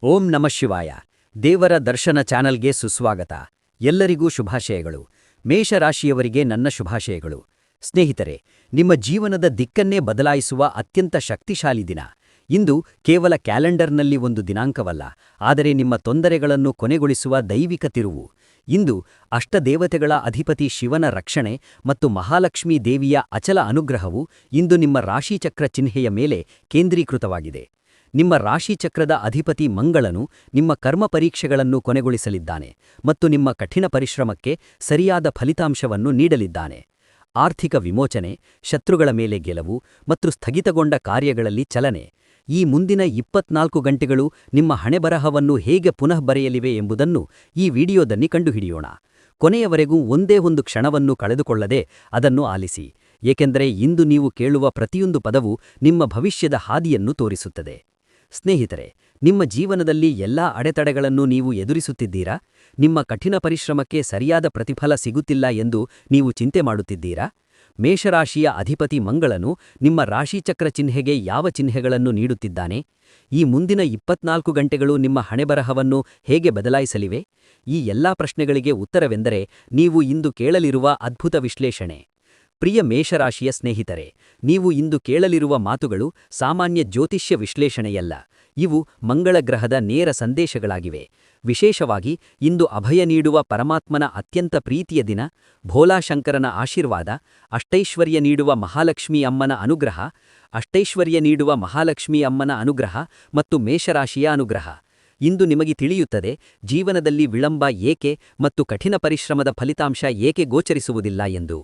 ಓಂ ನಮಃ ಶಿವಾಯ. ದೇವರ ದರ್ಶನ ಚಾನಲ್ಗೆ ಸುಸ್ವಾಗತ. ಎಲ್ಲರಿಗೂ ಶುಭಾಶಯಗಳು. ಮೇಷರಾಶಿಯವರಿಗೆ ನನ್ನ ಶುಭಾಶಯಗಳು. ಸ್ನೇಹಿತರೆ, ನಿಮ್ಮ ಜೀವನದ ದಿಕ್ಕನ್ನೇ ಬದಲಾಯಿಸುವ ಅತ್ಯಂತ ಶಕ್ತಿಶಾಲಿ ದಿನ. ಇಂದು ಕೇವಲ ಕ್ಯಾಲೆಂಡರ್ನಲ್ಲಿ ಒಂದು ದಿನಾಂಕವಲ್ಲ, ಆದರೆ ನಿಮ್ಮ ತೊಂದರೆಗಳನ್ನು ಕೊನೆಗೊಳಿಸುವ ದೈವಿಕ ತಿರುವು. ಇಂದು ಅಷ್ಟದೇವತೆಗಳ ಅಧಿಪತಿ ಶಿವನ ರಕ್ಷಣೆ ಮತ್ತು ಮಹಾಲಕ್ಷ್ಮೀ ದೇವಿಯ ಅಚಲ ಅನುಗ್ರಹವು ಇಂದು ನಿಮ್ಮ ರಾಶಿಚಕ್ರ ಚಿಹ್ನೆಯ ಮೇಲೆ ಕೇಂದ್ರೀಕೃತವಾಗಿದೆ. ನಿಮ್ಮ ರಾಶಿಚಕ್ರದ ಅಧಿಪತಿ ಮಂಗಳನು ನಿಮ್ಮ ಕರ್ಮ ಪರೀಕ್ಷೆಗಳನ್ನು ಕೊನೆಗೊಳಿಸಲಿದ್ದಾನೆ ಮತ್ತು ನಿಮ್ಮ ಕಠಿಣ ಪರಿಶ್ರಮಕ್ಕೆ ಸರಿಯಾದ ಫಲಿತಾಂಶವನ್ನು ನೀಡಲಿದ್ದಾನೆ. ಆರ್ಥಿಕ ವಿಮೋಚನೆ, ಶತ್ರುಗಳ ಮೇಲೆ ಗೆಲುವು ಮತ್ತು ಸ್ಥಗಿತಗೊಂಡ ಕಾರ್ಯಗಳಲ್ಲಿ ಚಲನೆ. ಈ ಮುಂದಿನ 24 ಗಂಟೆಗಳು ನಿಮ್ಮ ಹಣೆಬರಹವನ್ನು ಹೇಗೆ ಪುನಃ ಬರೆಯಲಿವೆ ಎಂಬುದನ್ನು ಈ ವಿಡಿಯೋದಲ್ಲಿ ಕಂಡುಹಿಡಿಯೋಣ. ಕೊನೆಯವರೆಗೂ ಒಂದೇ ಒಂದು ಕ್ಷಣವನ್ನು ಕಳೆದುಕೊಳ್ಳದೆ ಅದನ್ನು ಆಲಿಸಿ, ಏಕೆಂದರೆ ಇಂದು ನೀವು ಕೇಳುವ ಪ್ರತಿಯೊಂದು ಪದವು ನಿಮ್ಮ ಭವಿಷ್ಯದ ಹಾದಿಯನ್ನು ತೋರಿಸುತ್ತದೆ. ಸ್ನೇಹಿತರೆ, ನಿಮ್ಮ ಜೀವನದಲ್ಲಿ ಎಲ್ಲಾ ಅಡೆತಡೆಗಳನ್ನು ನೀವು ಎದುರಿಸುತ್ತಿದ್ದೀರಾ? ನಿಮ್ಮ ಕಠಿಣ ಪರಿಶ್ರಮಕ್ಕೆ ಸರಿಯಾದ ಪ್ರತಿಫಲ ಸಿಗುತ್ತಿಲ್ಲ ಎಂದು ನೀವು ಚಿಂತೆ ಮಾಡುತ್ತಿದ್ದೀರಾ? ಮೇಷರಾಶಿಯ ಅಧಿಪತಿ ಮಂಗಳನು ನಿಮ್ಮ ರಾಶಿಚಕ್ರ ಚಿಹ್ನೆಗೆ ಯಾವ ಚಿಹ್ನೆಗಳನ್ನು ನೀಡುತ್ತಿದ್ದಾನೆ? ಈ ಮುಂದಿನ 24 ಗಂಟೆಗಳು ನಿಮ್ಮ ಹಣೆಬರಹವನ್ನು ಹೇಗೆ ಬದಲಾಯಿಸಲಿವೆ? ಈ ಎಲ್ಲಾ ಪ್ರಶ್ನೆಗಳಿಗೆ ಉತ್ತರವೆಂದರೆ ನೀವು ಇಂದು ಕೇಳಲಿರುವ ಅದ್ಭುತ ವಿಶ್ಲೇಷಣೆ. ಪ್ರಿಯ ಮೇಷರಾಶಿಯ ಸ್ನೇಹಿತರೆ, ನೀವು ಇಂದು ಕೇಳಲಿರುವ ಮಾತುಗಳು ಸಾಮಾನ್ಯ ಜ್ಯೋತಿಷ್ಯ ವಿಶ್ಲೇಷಣೆಯಲ್ಲ. ಇವು ಮಂಗಳ ಗ್ರಹದ ನೇರ ಸಂದೇಶಗಳಾಗಿವೆ. ವಿಶೇಷವಾಗಿ ಇಂದು ಅಭಯ ನೀಡುವ ಪರಮಾತ್ಮನ ಅತ್ಯಂತ ಪ್ರೀತಿಯ ದಿನ, ಭೋಲಾಶಂಕರನ ಆಶೀರ್ವಾದ, ಅಷ್ಟೈಶ್ವರ್ಯ ನೀಡುವ ಮಹಾಲಕ್ಷ್ಮೀ ಅಮ್ಮನ ಅನುಗ್ರಹ ಮತ್ತು ಮೇಷರಾಶಿಯ ಅನುಗ್ರಹ. ಇಂದು ನಿಮಗೆ ತಿಳಿಯುತ್ತದೆ ಜೀವನದಲ್ಲಿ ವಿಳಂಬ ಏಕೆ ಮತ್ತು ಕಠಿಣ ಪರಿಶ್ರಮದ ಫಲಿತಾಂಶ ಏಕೆ ಗೋಚರಿಸುವುದಿಲ್ಲ ಎಂದು.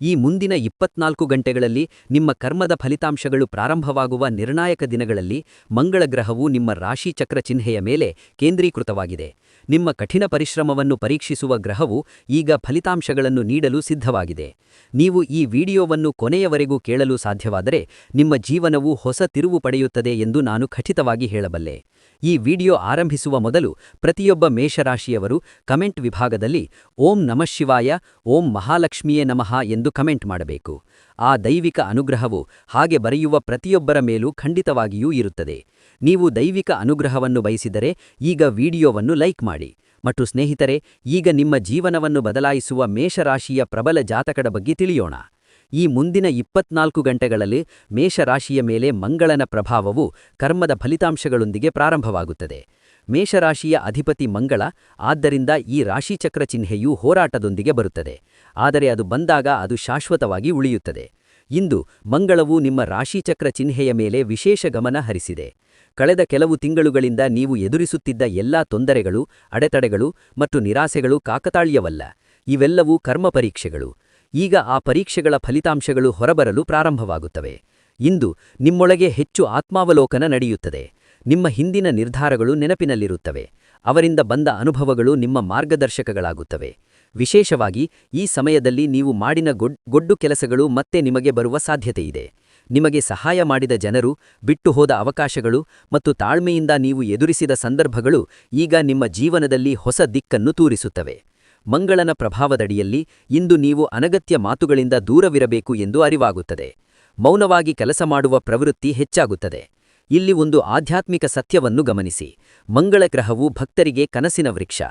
ಈ ಮುಂದಿನ 24 ಗಂಟೆಗಳಲ್ಲಿ ನಿಮ್ಮ ಕರ್ಮದ ಫಲಿತಾಂಶಗಳು ಪ್ರಾರಂಭವಾಗುವ ನಿರ್ಣಾಯಕ ದಿನಗಳಲ್ಲಿ ಮಂಗಳ ಗ್ರಹವು ನಿಮ್ಮ ರಾಶಿಚಕ್ರ ಚಿಹ್ನೆಯ ಮೇಲೆ ಕೇಂದ್ರೀಕೃತವಾಗಿದೆ. ನಿಮ್ಮ ಕಠಿಣ ಪರಿಶ್ರಮವನ್ನು ಪರೀಕ್ಷಿಸುವ ಗ್ರಹವು ಈಗ ಫಲಿತಾಂಶಗಳನ್ನು ನೀಡಲು ಸಿದ್ಧವಾಗಿದೆ. ನೀವು ಈ ವಿಡಿಯೋವನ್ನು ಕೊನೆಯವರೆಗೂ ಕೇಳಲು ಸಾಧ್ಯವಾದರೆ ನಿಮ್ಮ ಜೀವನವು ಹೊಸ ತಿರುವು ಪಡೆಯುತ್ತದೆ ಎಂದು ನಾನು ಖಚಿತವಾಗಿ ಹೇಳಬಲ್ಲೆ. ಈ ವಿಡಿಯೋ ಆರಂಭಿಸುವ ಮೊದಲು ಪ್ರತಿಯೊಬ್ಬ ಮೇಷರಾಶಿಯವರು ಕಮೆಂಟ್ ವಿಭಾಗದಲ್ಲಿ ಓಂ ನಮಃ ಶಿವಾಯ, ಓಂ ಮಹಾಲಕ್ಷ್ಮಿಯೇ ನಮಃ ಎಂದು ಕಮೆಂಟ್ ಮಾಡಬೇಕು. ಆ ದೈವಿಕ ಅನುಗ್ರಹವು ಹಾಗೆ ಬರೆಯುವ ಪ್ರತಿಯೊಬ್ಬರ ಮೇಲೂ ಖಂಡಿತವಾಗಿಯೂ ಇರುತ್ತದೆ. ನೀವು ದೈವಿಕ ಅನುಗ್ರಹವನ್ನು ಬಯಸಿದರೆ ಈಗ ವಿಡಿಯೋವನ್ನು ಲೈಕ್ ಮಾಡಿ. ಮತ್ತು ಸ್ನೇಹಿತರೆ, ಈಗ ನಿಮ್ಮ ಜೀವನವನ್ನು ಬದಲಾಯಿಸುವ ಮೇಷರಾಶಿಯ ಪ್ರಬಲ ಜಾತಕದ ಬಗ್ಗೆ ತಿಳಿಯೋಣ. ಈ ಮುಂದಿನ 24 ಗಂಟೆಗಳಲ್ಲಿ ಮೇಷರಾಶಿಯ ಮೇಲೆ ಮಂಗಳನ ಪ್ರಭಾವವು ಕರ್ಮದ ಫಲಿತಾಂಶಗಳೊಂದಿಗೆ ಪ್ರಾರಂಭವಾಗುತ್ತದೆ. ಮೇಷರಾಶಿಯ ಅಧಿಪತಿ ಮಂಗಳ, ಆದ್ದರಿಂದ ಈ ರಾಶಿಚಕ್ರ ಚಿಹ್ನೆಯು ಹೋರಾಟದೊಂದಿಗೆ ಬರುತ್ತದೆ, ಆದರೆ ಅದು ಬಂದಾಗ ಅದು ಶಾಶ್ವತವಾಗಿ ಉಳಿಯುತ್ತದೆ. ಇಂದು ಮಂಗಳವು ನಿಮ್ಮ ರಾಶಿಚಕ್ರ ಚಿಹ್ನೆಯ ಮೇಲೆ ವಿಶೇಷ ಗಮನ ಹರಿಸಿದೆ. ಕಳೆದ ಕೆಲವು ತಿಂಗಳುಗಳಿಂದ ನೀವು ಎದುರಿಸುತ್ತಿದ್ದ ಎಲ್ಲಾ ತೊಂದರೆಗಳು, ಅಡೆತಡೆಗಳು ಮತ್ತು ನಿರಾಸೆಗಳು ಕಾಕತಾಳೀಯವಲ್ಲ. ಇವೆಲ್ಲವೂ ಕರ್ಮ ಪರೀಕ್ಷೆಗಳು. ಈಗ ಆ ಪರೀಕ್ಷೆಗಳ ಫಲಿತಾಂಶಗಳು ಹೊರಬರಲು ಪ್ರಾರಂಭವಾಗುತ್ತವೆ. ಇಂದು ನಿಮ್ಮೊಳಗೆ ಹೆಚ್ಚು ಆತ್ಮಾವಲೋಕನ ನಡೆಯುತ್ತದೆ. ನಿಮ್ಮ ಹಿಂದಿನ ನಿರ್ಧಾರಗಳು ನೆನಪಿನಲ್ಲಿರುತ್ತವೆ. ಅವರಿಂದ ಬಂದ ಅನುಭವಗಳು ನಿಮ್ಮ ಮಾರ್ಗದರ್ಶಕಗಳಾಗುತ್ತವೆ. ವಿಶೇಷವಾಗಿ ಈ ಸಮಯದಲ್ಲಿ ನೀವು ಮಾಡಿನ ಗೊಡ್ಡು ಕೆಲಸಗಳು ಮತ್ತೆ ನಿಮಗೆ ಬರುವ ಸಾಧ್ಯತೆಯಿದೆ. ನಿಮಗೆ ಸಹಾಯ ಮಾಡಿದ ಜನರು, ಬಿಟ್ಟು ಹೋದ ಅವಕಾಶಗಳು ಮತ್ತು ತಾಳ್ಮೆಯಿಂದ ನೀವು ಎದುರಿಸಿದ ಸಂದರ್ಭಗಳು ಈಗ ನಿಮ್ಮ ಜೀವನದಲ್ಲಿ ಹೊಸ ದಿಕ್ಕನ್ನು ತೋರಿಸುತ್ತವೆ. ಮಂಗಳನ ಪ್ರಭಾವದಡಿಯಲ್ಲಿ ಇಂದು ನೀವು ಅನಗತ್ಯ ಮಾತುಗಳಿಂದ ದೂರವಿರಬೇಕು ಎಂದು ಅರಿವಾಗುತ್ತದೆ. ಮೌನವಾಗಿ ಕೆಲಸ ಮಾಡುವ ಪ್ರವೃತ್ತಿ ಹೆಚ್ಚಾಗುತ್ತದೆ. ಇಲ್ಲಿ ಒಂದು ಆಧ್ಯಾತ್ಮಿಕ ಸತ್ಯವನ್ನು ಗಮನಿಸಿ. ಮಂಗಳ ಗ್ರಹವು ಭಕ್ತರಿಗೆ ಕನಸಿನ ವೃಕ್ಷ.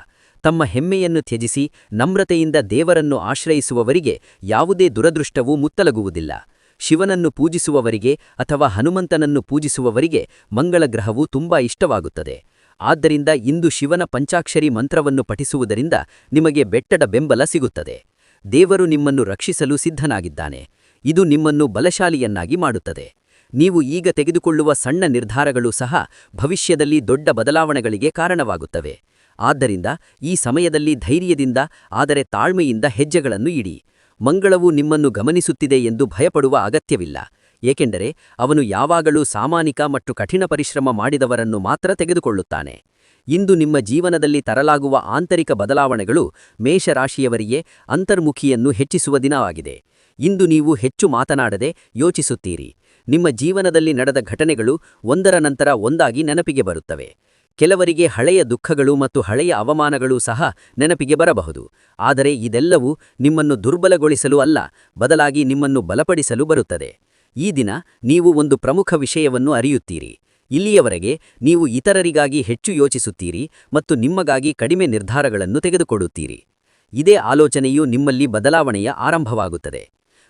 ತಮ್ಮ ಹೆಮ್ಮೆಯನ್ನು ತ್ಯಜಿಸಿ ನಮ್ರತೆಯಿಂದ ದೇವರನ್ನು ಆಶ್ರಯಿಸುವವರಿಗೆ ಯಾವುದೇ ದುರದೃಷ್ಟವೂ ಮುತ್ತಲಗುವುದಿಲ್ಲ. ಶಿವನನ್ನು ಪೂಜಿಸುವವರಿಗೆ ಅಥವಾ ಹನುಮಂತನನ್ನು ಪೂಜಿಸುವವರಿಗೆ ಮಂಗಳ ಗ್ರಹವು ತುಂಬಾ ಇಷ್ಟವಾಗುತ್ತದೆ. ಆದ್ದರಿಂದ ಇಂದು ಶಿವನ ಪಂಚಾಕ್ಷರಿ ಮಂತ್ರವನ್ನು ಪಠಿಸುವುದರಿಂದ ನಿಮಗೆ ಬೆಟ್ಟದ ಬೆಂಬಲ ಸಿಗುತ್ತದೆ. ದೇವರು ನಿಮ್ಮನ್ನು ರಕ್ಷಿಸಲು ಸಿದ್ಧನಾಗಿದ್ದಾನೆ. ಇದು ನಿಮ್ಮನ್ನು ಬಲಶಾಲಿಯನ್ನಾಗಿ ಮಾಡುತ್ತದೆ. ನೀವು ಈಗ ತೆಗೆದುಕೊಳ್ಳುವ ಸಣ್ಣ ನಿರ್ಧಾರಗಳು ಸಹ ಭವಿಷ್ಯದಲ್ಲಿ ದೊಡ್ಡ ಬದಲಾವಣೆಗಳಿಗೆ ಕಾರಣವಾಗುತ್ತವೆ. ಆದ್ದರಿಂದ ಈ ಸಮಯದಲ್ಲಿ ಧೈರ್ಯದಿಂದ ಆದರೆ ತಾಳ್ಮೆಯಿಂದ ಹೆಜ್ಜೆಗಳನ್ನು ಇಡಿ. ಮಂಗಳವು ನಿಮ್ಮನ್ನು ಗಮನಿಸುತ್ತಿದೆ ಎಂದು ಭಯಪಡುವ ಅಗತ್ಯವಿಲ್ಲ, ಏಕೆಂದರೆ ಅವನು ಯಾವಾಗಲೂ ಸಾಮಾನಿಕ ಮತ್ತು ಕಠಿಣ ಪರಿಶ್ರಮ ಮಾಡಿದವರನ್ನು ಮಾತ್ರ ತೆಗೆದುಕೊಳ್ಳುತ್ತಾನೆ. ಇಂದು ನಿಮ್ಮ ಜೀವನದಲ್ಲಿ ತರಲಾಗುವ ಆಂತರಿಕ ಬದಲಾವಣೆಗಳು ಮೇಷರಾಶಿಯವರಿಗೆ ಅಂತರ್ಮುಖಿಯನ್ನು ಹೆಚ್ಚಿಸುವ ದಿನವಾಗಿದೆ. ಇಂದು ನೀವು ಹೆಚ್ಚು ಮಾತನಾಡದೆ ಯೋಚಿಸುತ್ತೀರಿ. ನಿಮ್ಮ ಜೀವನದಲ್ಲಿ ನಡೆದ ಘಟನೆಗಳು ಒಂದರ ನಂತರ ಒಂದಾಗಿ ನೆನಪಿಗೆ ಬರುತ್ತವೆ. ಕೆಲವರಿಗೆ ಹಳೆಯ ದುಃಖಗಳು ಮತ್ತು ಹಳೆಯ ಅವಮಾನಗಳು ಸಹ ನೆನಪಿಗೆ ಬರಬಹುದು. ಆದರೆ ಇದೆಲ್ಲವೂ ನಿಮ್ಮನ್ನು ದುರ್ಬಲಗೊಳಿಸಲು ಅಲ್ಲ, ಬದಲಾಗಿ ನಿಮ್ಮನ್ನು ಬಲಪಡಿಸಲು ಬರುತ್ತದೆ. ಈ ದಿನ ನೀವು ಒಂದು ಪ್ರಮುಖ ವಿಷಯವನ್ನು ಅರಿಯುತ್ತೀರಿ. ಇಲ್ಲಿಯವರೆಗೆ ನೀವು ಇತರರಿಗಾಗಿ ಹೆಚ್ಚು ಯೋಚಿಸುತ್ತೀರಿ ಮತ್ತು ನಿಮ್ಮಗಾಗಿ ಕಡಿಮೆ ನಿರ್ಧಾರಗಳನ್ನು ತೆಗೆದುಕೊಳ್ಳುತ್ತೀರಿ. ಇದೇ ಆಲೋಚನೆಯು ನಿಮ್ಮಲ್ಲಿ ಬದಲಾವಣೆಯ ಆರಂಭವಾಗುತ್ತದೆ.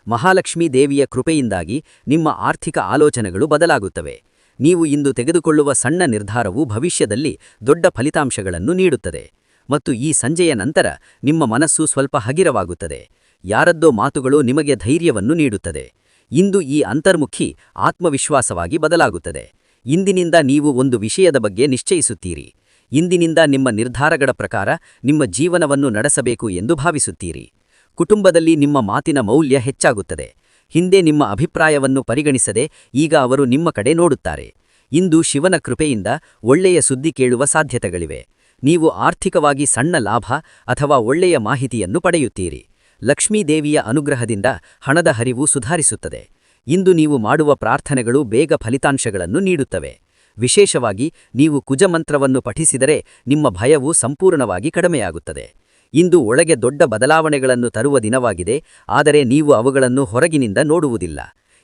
ಮಹಾಲಕ್ಷ್ಮೀ ದೇವಿಯ ಕೃಪೆಯಿಂದಾಗಿ ನಿಮ್ಮ ಆರ್ಥಿಕ ಆಲೋಚನೆಗಳು ಬದಲಾಗುತ್ತವೆ. ನೀವು ಇಂದು ತೆಗೆದುಕೊಳ್ಳುವ ಸಣ್ಣ ನಿರ್ಧಾರವು ಭವಿಷ್ಯದಲ್ಲಿ ದೊಡ್ಡ ಫಲಿತಾಂಶಗಳನ್ನು ನೀಡುತ್ತದೆ. ಮತ್ತು ಈ ಸಂಜೆಯ ನಂತರ ನಿಮ್ಮ ಮನಸ್ಸು ಸ್ವಲ್ಪ ಹಗಿರವಾಗುತ್ತದೆ. ಯಾರದ್ದೋ ಮಾತುಗಳು ನಿಮಗೆ ಧೈರ್ಯವನ್ನು ನೀಡುತ್ತದೆ. ಇಂದು ಈ ಅಂತರ್ಮುಖಿ ಆತ್ಮವಿಶ್ವಾಸವಾಗಿ ಬದಲಾಗುತ್ತದೆ. ಇಂದಿನಿಂದ ನೀವು ಒಂದು ವಿಷಯದ ಬಗ್ಗೆ ನಿಶ್ಚಯಿಸುತ್ತೀರಿ. ಇಂದಿನಿಂದ ನಿಮ್ಮ ನಿರ್ಧಾರಗಳ ಪ್ರಕಾರ ನಿಮ್ಮ ಜೀವನವನ್ನು ನಡೆಸಬೇಕು ಎಂದು ಭಾವಿಸುತ್ತೀರಿ. ಕುಟುಂಬದಲ್ಲಿ ನಿಮ್ಮ ಮಾತಿನ ಮೌಲ್ಯ ಹೆಚ್ಚಾಗುತ್ತದೆ. ಹಿಂದೆ ನಿಮ್ಮ ಅಭಿಪ್ರಾಯವನ್ನು ಪರಿಗಣಿಸದೆ ಈಗ ಅವರು ನಿಮ್ಮ ಕಡೆ ನೋಡುತ್ತಾರೆ. ಇಂದು ಶಿವನ ಕೃಪೆಯಿಂದ ಒಳ್ಳೆಯ ಸುದ್ದಿ ಕೇಳುವ ಸಾಧ್ಯತೆಗಳಿವೆ. ನೀವು ಆರ್ಥಿಕವಾಗಿ ಸಣ್ಣ ಲಾಭ ಅಥವಾ ಒಳ್ಳೆಯ ಮಾಹಿತಿಯನ್ನು ಪಡೆಯುತ್ತೀರಿ. ಲಕ್ಷ್ಮೀದೇವಿಯ ಅನುಗ್ರಹದಿಂದ ಹಣದ ಹರಿವು ಸುಧಾರಿಸುತ್ತದೆ. ಇಂದು ನೀವು ಮಾಡುವ ಪ್ರಾರ್ಥನೆಗಳು ಬೇಗ ಫಲಿತಾಂಶಗಳನ್ನು ನೀಡುತ್ತವೆ. ವಿಶೇಷವಾಗಿ ನೀವು ಕುಜಮಂತ್ರವನ್ನು ಪಠಿಸಿದರೆ ನಿಮ್ಮ ಭಯವು ಸಂಪೂರ್ಣವಾಗಿ ಕಡಿಮೆಯಾಗುತ್ತದೆ. ಇಂದು ಒಳಗೆ ದೊಡ್ಡ ಬದಲಾವಣೆಗಳನ್ನು ತರುವ ದಿನವಾಗಿದೆ, ಆದರೆ ನೀವು ಅವುಗಳನ್ನು ಹೊರಗಿನಿಂದ ನೋಡುವುದಿಲ್ಲ.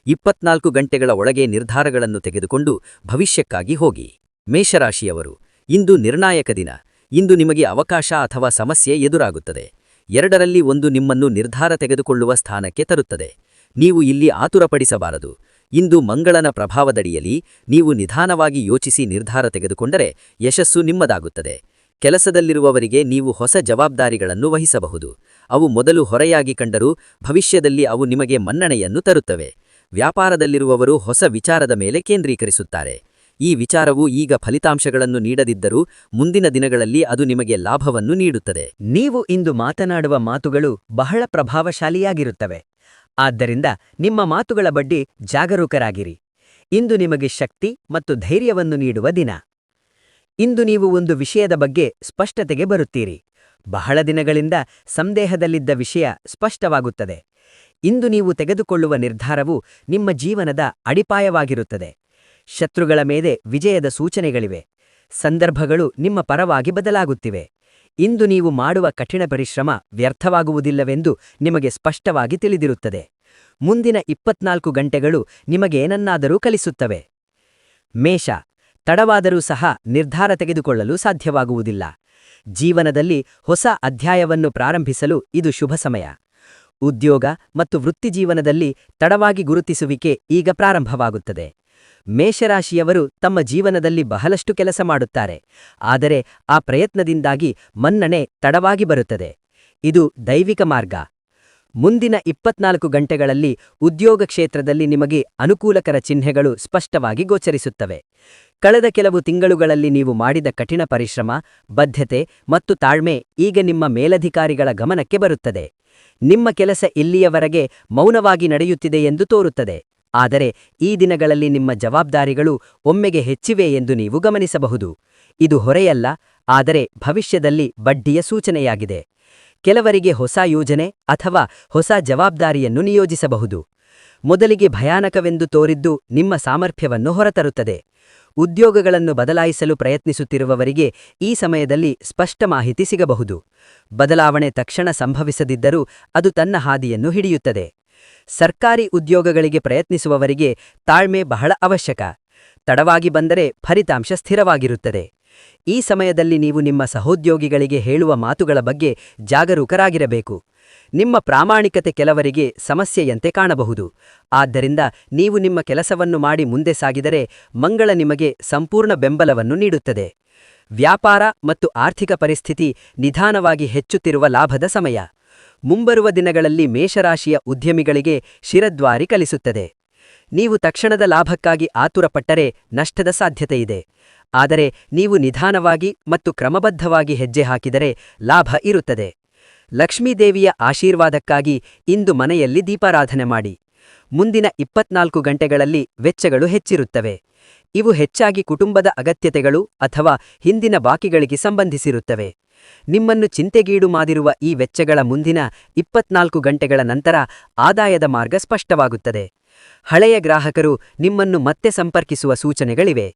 24 ಗಂಟೆಗಳ ಒಳಗೆ ನಿರ್ಧಾರಗಳನ್ನು ತೆಗೆದುಕೊಂಡು ಭವಿಷ್ಯಕ್ಕಾಗಿ ಹೋಗಿ. ಮೇಷರಾಶಿಯವರು, ಇಂದು ನಿರ್ಣಾಯಕ ದಿನ. ಇಂದು ನಿಮಗೆ ಅವಕಾಶ ಅಥವಾ ಸಮಸ್ಯೆ ಎದುರಾಗುತ್ತದೆ. ಎರಡರಲ್ಲಿ ಒಂದು ನಿಮ್ಮನ್ನು ನಿರ್ಧಾರ ತೆಗೆದುಕೊಳ್ಳುವ ಸ್ಥಾನಕ್ಕೆ ತರುತ್ತದೆ. ನೀವು ಇಲ್ಲಿ ಆತುರಪಡಿಸಬಾರದು. ಇಂದು ಮಂಗಳನ ಪ್ರಭಾವದಡಿಯಲ್ಲಿ ನೀವು ನಿಧಾನವಾಗಿ ಯೋಚಿಸಿ ನಿರ್ಧಾರ ತೆಗೆದುಕೊಂಡರೆ ಯಶಸ್ಸು ನಿಮ್ಮದಾಗುತ್ತದೆ. ಕೆಲಸದಲ್ಲಿರುವವರಿಗೆ ನೀವು ಹೊಸ ಜವಾಬ್ದಾರಿಗಳನ್ನು ವಹಿಸಬಹುದು. ಅವು ಮೊದಲು ಹೊರೆಯಾಗಿ ಕಂಡರೂ ಭವಿಷ್ಯದಲ್ಲಿ ಅವು ನಿಮಗೆ ಮನ್ನಣೆಯನ್ನು ತರುತ್ತವೆ. ವ್ಯಾಪಾರದಲ್ಲಿರುವವರು ಹೊಸ ವಿಚಾರದ ಮೇಲೆ ಕೇಂದ್ರೀಕರಿಸುತ್ತಾರೆ. ಈ ವಿಚಾರವು ಈಗ ಫಲಿತಾಂಶಗಳನ್ನು ನೀಡದಿದ್ದರೂ ಮುಂದಿನ ದಿನಗಳಲ್ಲಿ ಅದು ನಿಮಗೆ ಲಾಭವನ್ನು ನೀಡುತ್ತದೆ. ನೀವು ಇಂದು ಮಾತನಾಡುವ ಮಾತುಗಳು ಬಹಳ ಪ್ರಭಾವಶಾಲಿಯಾಗಿರುತ್ತವೆ. ಆದ್ದರಿಂದ ನಿಮ್ಮ ಮಾತುಗಳ ಬಗ್ಗೆ ಜಾಗರೂಕರಾಗಿರಿ. ಇಂದು ನಿಮಗೆ ಶಕ್ತಿ ಮತ್ತು ಧೈರ್ಯವನ್ನು ನೀಡುವ ದಿನ. ಇಂದು ನೀವು ಒಂದು ವಿಷಯದ ಬಗ್ಗೆ ಸ್ಪಷ್ಟತೆಗೆ ಬರುತ್ತೀರಿ. ಬಹಳ ದಿನಗಳಿಂದ ಸಂದೇಹದಲ್ಲಿದ್ದ ವಿಷಯ ಸ್ಪಷ್ಟವಾಗುತ್ತದೆ. ಇಂದು ನೀವು ತೆಗೆದುಕೊಳ್ಳುವ ನಿರ್ಧಾರವು ನಿಮ್ಮ ಜೀವನದ ಅಡಿಪಾಯವಾಗಿರುತ್ತದೆ. ಶತ್ರುಗಳ ಮೇಲೆ ವಿಜಯದ ಸೂಚನೆಗಳಿವೆ. ಸಂದರ್ಭಗಳು ನಿಮ್ಮ ಪರವಾಗಿ ಬದಲಾಗುತ್ತಿವೆ. ಇಂದು ನೀವು ಮಾಡುವ ಕಠಿಣ ಪರಿಶ್ರಮ ವ್ಯರ್ಥವಾಗುವುದಿಲ್ಲವೆಂದು ನಿಮಗೆ ಸ್ಪಷ್ಟವಾಗಿ ತಿಳಿದಿರುತ್ತದೆ. ಮುಂದಿನ 24 ಗಂಟೆಗಳು ನಿಮಗೇನನ್ನಾದರೂ ಕಲಿಸುತ್ತವೆ. ಮೇಷ, ತಡವಾದರೂ ಸಹ ನಿರ್ಧಾರ ತೆಗೆದುಕೊಳ್ಳಲು ಸಾಧ್ಯವಾಗುವುದಿಲ್ಲ. ಜೀವನದಲ್ಲಿ ಹೊಸ ಅಧ್ಯಾಯವನ್ನು ಪ್ರಾರಂಭಿಸಲು ಇದು ಶುಭ ಸಮಯ. ಉದ್ಯೋಗ ಮತ್ತು ವೃತ್ತಿಜೀವನದಲ್ಲಿ ತಡವಾಗಿ ಗುರುತಿಸುವಿಕೆ ಈಗ ಪ್ರಾರಂಭವಾಗುತ್ತದೆ. ಮೇಷರಾಶಿಯವರು ತಮ್ಮ ಜೀವನದಲ್ಲಿ ಬಹಳಷ್ಟು ಕೆಲಸ ಮಾಡುತ್ತಾರೆ, ಆದರೆ ಆ ಪ್ರಯತ್ನದಿಂದಾಗಿ ಮನ್ನಣೆ ತಡವಾಗಿ ಬರುತ್ತದೆ. ಇದು ದೈವಿಕ ಮಾರ್ಗ. ಮುಂದಿನ 24 ಗಂಟೆಗಳಲ್ಲಿ ಉದ್ಯೋಗ ಕ್ಷೇತ್ರದಲ್ಲಿ ನಿಮಗೆ ಅನುಕೂಲಕರ ಚಿಹ್ನೆಗಳು ಸ್ಪಷ್ಟವಾಗಿ ಗೋಚರಿಸುತ್ತವೆ. ಕಳೆದ ಕೆಲವು ತಿಂಗಳುಗಳಲ್ಲಿ ನೀವು ಮಾಡಿದ ಕಠಿಣ ಪರಿಶ್ರಮ, ಬದ್ಧತೆ ಮತ್ತು ತಾಳ್ಮೆ ಈಗ ನಿಮ್ಮ ಮೇಲಧಿಕಾರಿಗಳ ಗಮನಕ್ಕೆ ಬರುತ್ತದೆ. ನಿಮ್ಮ ಕೆಲಸ ಇಲ್ಲಿಯವರೆಗೆ ಮೌನವಾಗಿ ನಡೆಯುತ್ತಿದೆ ಎಂದು ತೋರುತ್ತದೆ, ಆದರೆ ಈ ದಿನಗಳಲ್ಲಿ ನಿಮ್ಮ ಜವಾಬ್ದಾರಿಗಳು ಒಮ್ಮೆಗೆ ಹೆಚ್ಚಿವೆ ಎಂದು ನೀವು ಗಮನಿಸಬಹುದು. ಇದು ಹೊರೆಯಲ್ಲ, ಆದರೆ ಭವಿಷ್ಯದಲ್ಲಿ ಬಡ್ಡಿಯ ಸೂಚನೆಯಾಗಿದೆ. ಕೆಲವರಿಗೆ ಹೊಸ ಯೋಜನೆ ಅಥವಾ ಹೊಸ ಜವಾಬ್ದಾರಿಯನ್ನು ನಿಯೋಜಿಸಬಹುದು. ಮೊದಲಿಗೆ ಭಯಾನಕವೆಂದು ತೋರಿದ್ದು ನಿಮ್ಮ ಸಾಮರ್ಥ್ಯವನ್ನು ಹೊರತರುತ್ತದೆ. ಉದ್ಯೋಗಗಳನ್ನು ಬದಲಾಯಿಸಲು ಪ್ರಯತ್ನಿಸುತ್ತಿರುವವರಿಗೆ ಈ ಸಮಯದಲ್ಲಿ ಸ್ಪಷ್ಟ ಮಾಹಿತಿ ಸಿಗಬಹುದು. ಬದಲಾವಣೆ ತಕ್ಷಣ ಸಂಭವಿಸದಿದ್ದರೂ ಅದು ತನ್ನ ಹಾದಿಯನ್ನು ಹಿಡಿಯುತ್ತದೆ. ಸರ್ಕಾರಿ ಉದ್ಯೋಗಗಳಿಗೆ ಪ್ರಯತ್ನಿಸುವವರಿಗೆ ತಾಳ್ಮೆ ಬಹಳ ಅವಶ್ಯಕ. ತಡವಾಗಿ ಬಂದರೆ ಫಲಿತಾಂಶ ಸ್ಥಿರವಾಗಿರುತ್ತದೆ. ಈ ಸಮಯದಲ್ಲಿ ನೀವು ನಿಮ್ಮ ಸಹೋದ್ಯೋಗಿಗಳಿಗೆ ಹೇಳುವ ಮಾತುಗಳ ಬಗ್ಗೆ ಜಾಗರೂಕರಾಗಿರಬೇಕು. ನಿಮ್ಮ ಪ್ರಾಮಾಣಿಕತೆ ಕೆಲವರಿಗೆ ಸಮಸ್ಯೆಯಂತೆ ಕಾಣಬಹುದು. ಆದ್ದರಿಂದ ನೀವು ನಿಮ್ಮ ಕೆಲಸವನ್ನು ಮಾಡಿ ಮುಂದೆ ಸಾಗಿದರೆ ಮಂಗಳ ನಿಮಗೆ ಸಂಪೂರ್ಣ ಬೆಂಬಲವನ್ನು ನೀಡುತ್ತದೆ. ವ್ಯಾಪಾರ ಮತ್ತು ಆರ್ಥಿಕ ಪರಿಸ್ಥಿತಿ ನಿಧಾನವಾಗಿ ಹೆಚ್ಚುತ್ತಿರುವ ಲಾಭದ ಸಮಯ. ಮುಂಬರುವ ದಿನಗಳಲ್ಲಿ ಮೇಷರಾಶಿಯ ಉದ್ಯಮಿಗಳಿಗೆ ಶಿರದ್ವಾರಿ ಕಲಿಸುತ್ತದೆ. ನೀವು ತಕ್ಷಣದ ಲಾಭಕ್ಕಾಗಿ ಆತುರಪಟ್ಟರೆ ನಷ್ಟದ ಸಾಧ್ಯತೆಯಿದೆ. ಆದರೆ ನೀವು ನಿಧಾನವಾಗಿ ಮತ್ತು ಕ್ರಮಬದ್ಧವಾಗಿ ಹೆಜ್ಜೆ ಹಾಕಿದರೆ ಲಾಭ ಇರುತ್ತದೆ. ಲಕ್ಷ್ಮೀದೇವಿಯ ಆಶೀರ್ವಾದಕ್ಕಾಗಿ ಇಂದು ಮನೆಯಲ್ಲಿ ದೀಪಾರಾಧನೆ ಮಾಡಿ. ಮುಂದಿನ 24 ಗಂಟೆಗಳಲ್ಲಿ ವೆಚ್ಚಗಳು ಹೆಚ್ಚಿರುತ್ತವೆ. ಇವು ಹೆಚ್ಚಾಗಿ ಕುಟುಂಬದ ಅಗತ್ಯತೆಗಳು ಅಥವಾ ಹಿಂದಿನ ಬಾಕಿಗಳಿಗೆ ಸಂಬಂಧಿಸಿರುತ್ತವೆ. ನಿಮ್ಮನ್ನು ಚಿಂತೆಗೀಡು ಮಾಡಿರುವ ಈ ವೆಚ್ಚಗಳ ಮುಂದಿನ 24 ಗಂಟೆಗಳ ನಂತರ ಆದಾಯದ ಮಾರ್ಗ ಸ್ಪಷ್ಟವಾಗುತ್ತದೆ. ಹಳೆಯ ಗ್ರಾಹಕರು ನಿಮ್ಮನ್ನು ಮತ್ತೆ ಸಂಪರ್ಕಿಸುವ ಸೂಚನೆಗಳಿವೆ.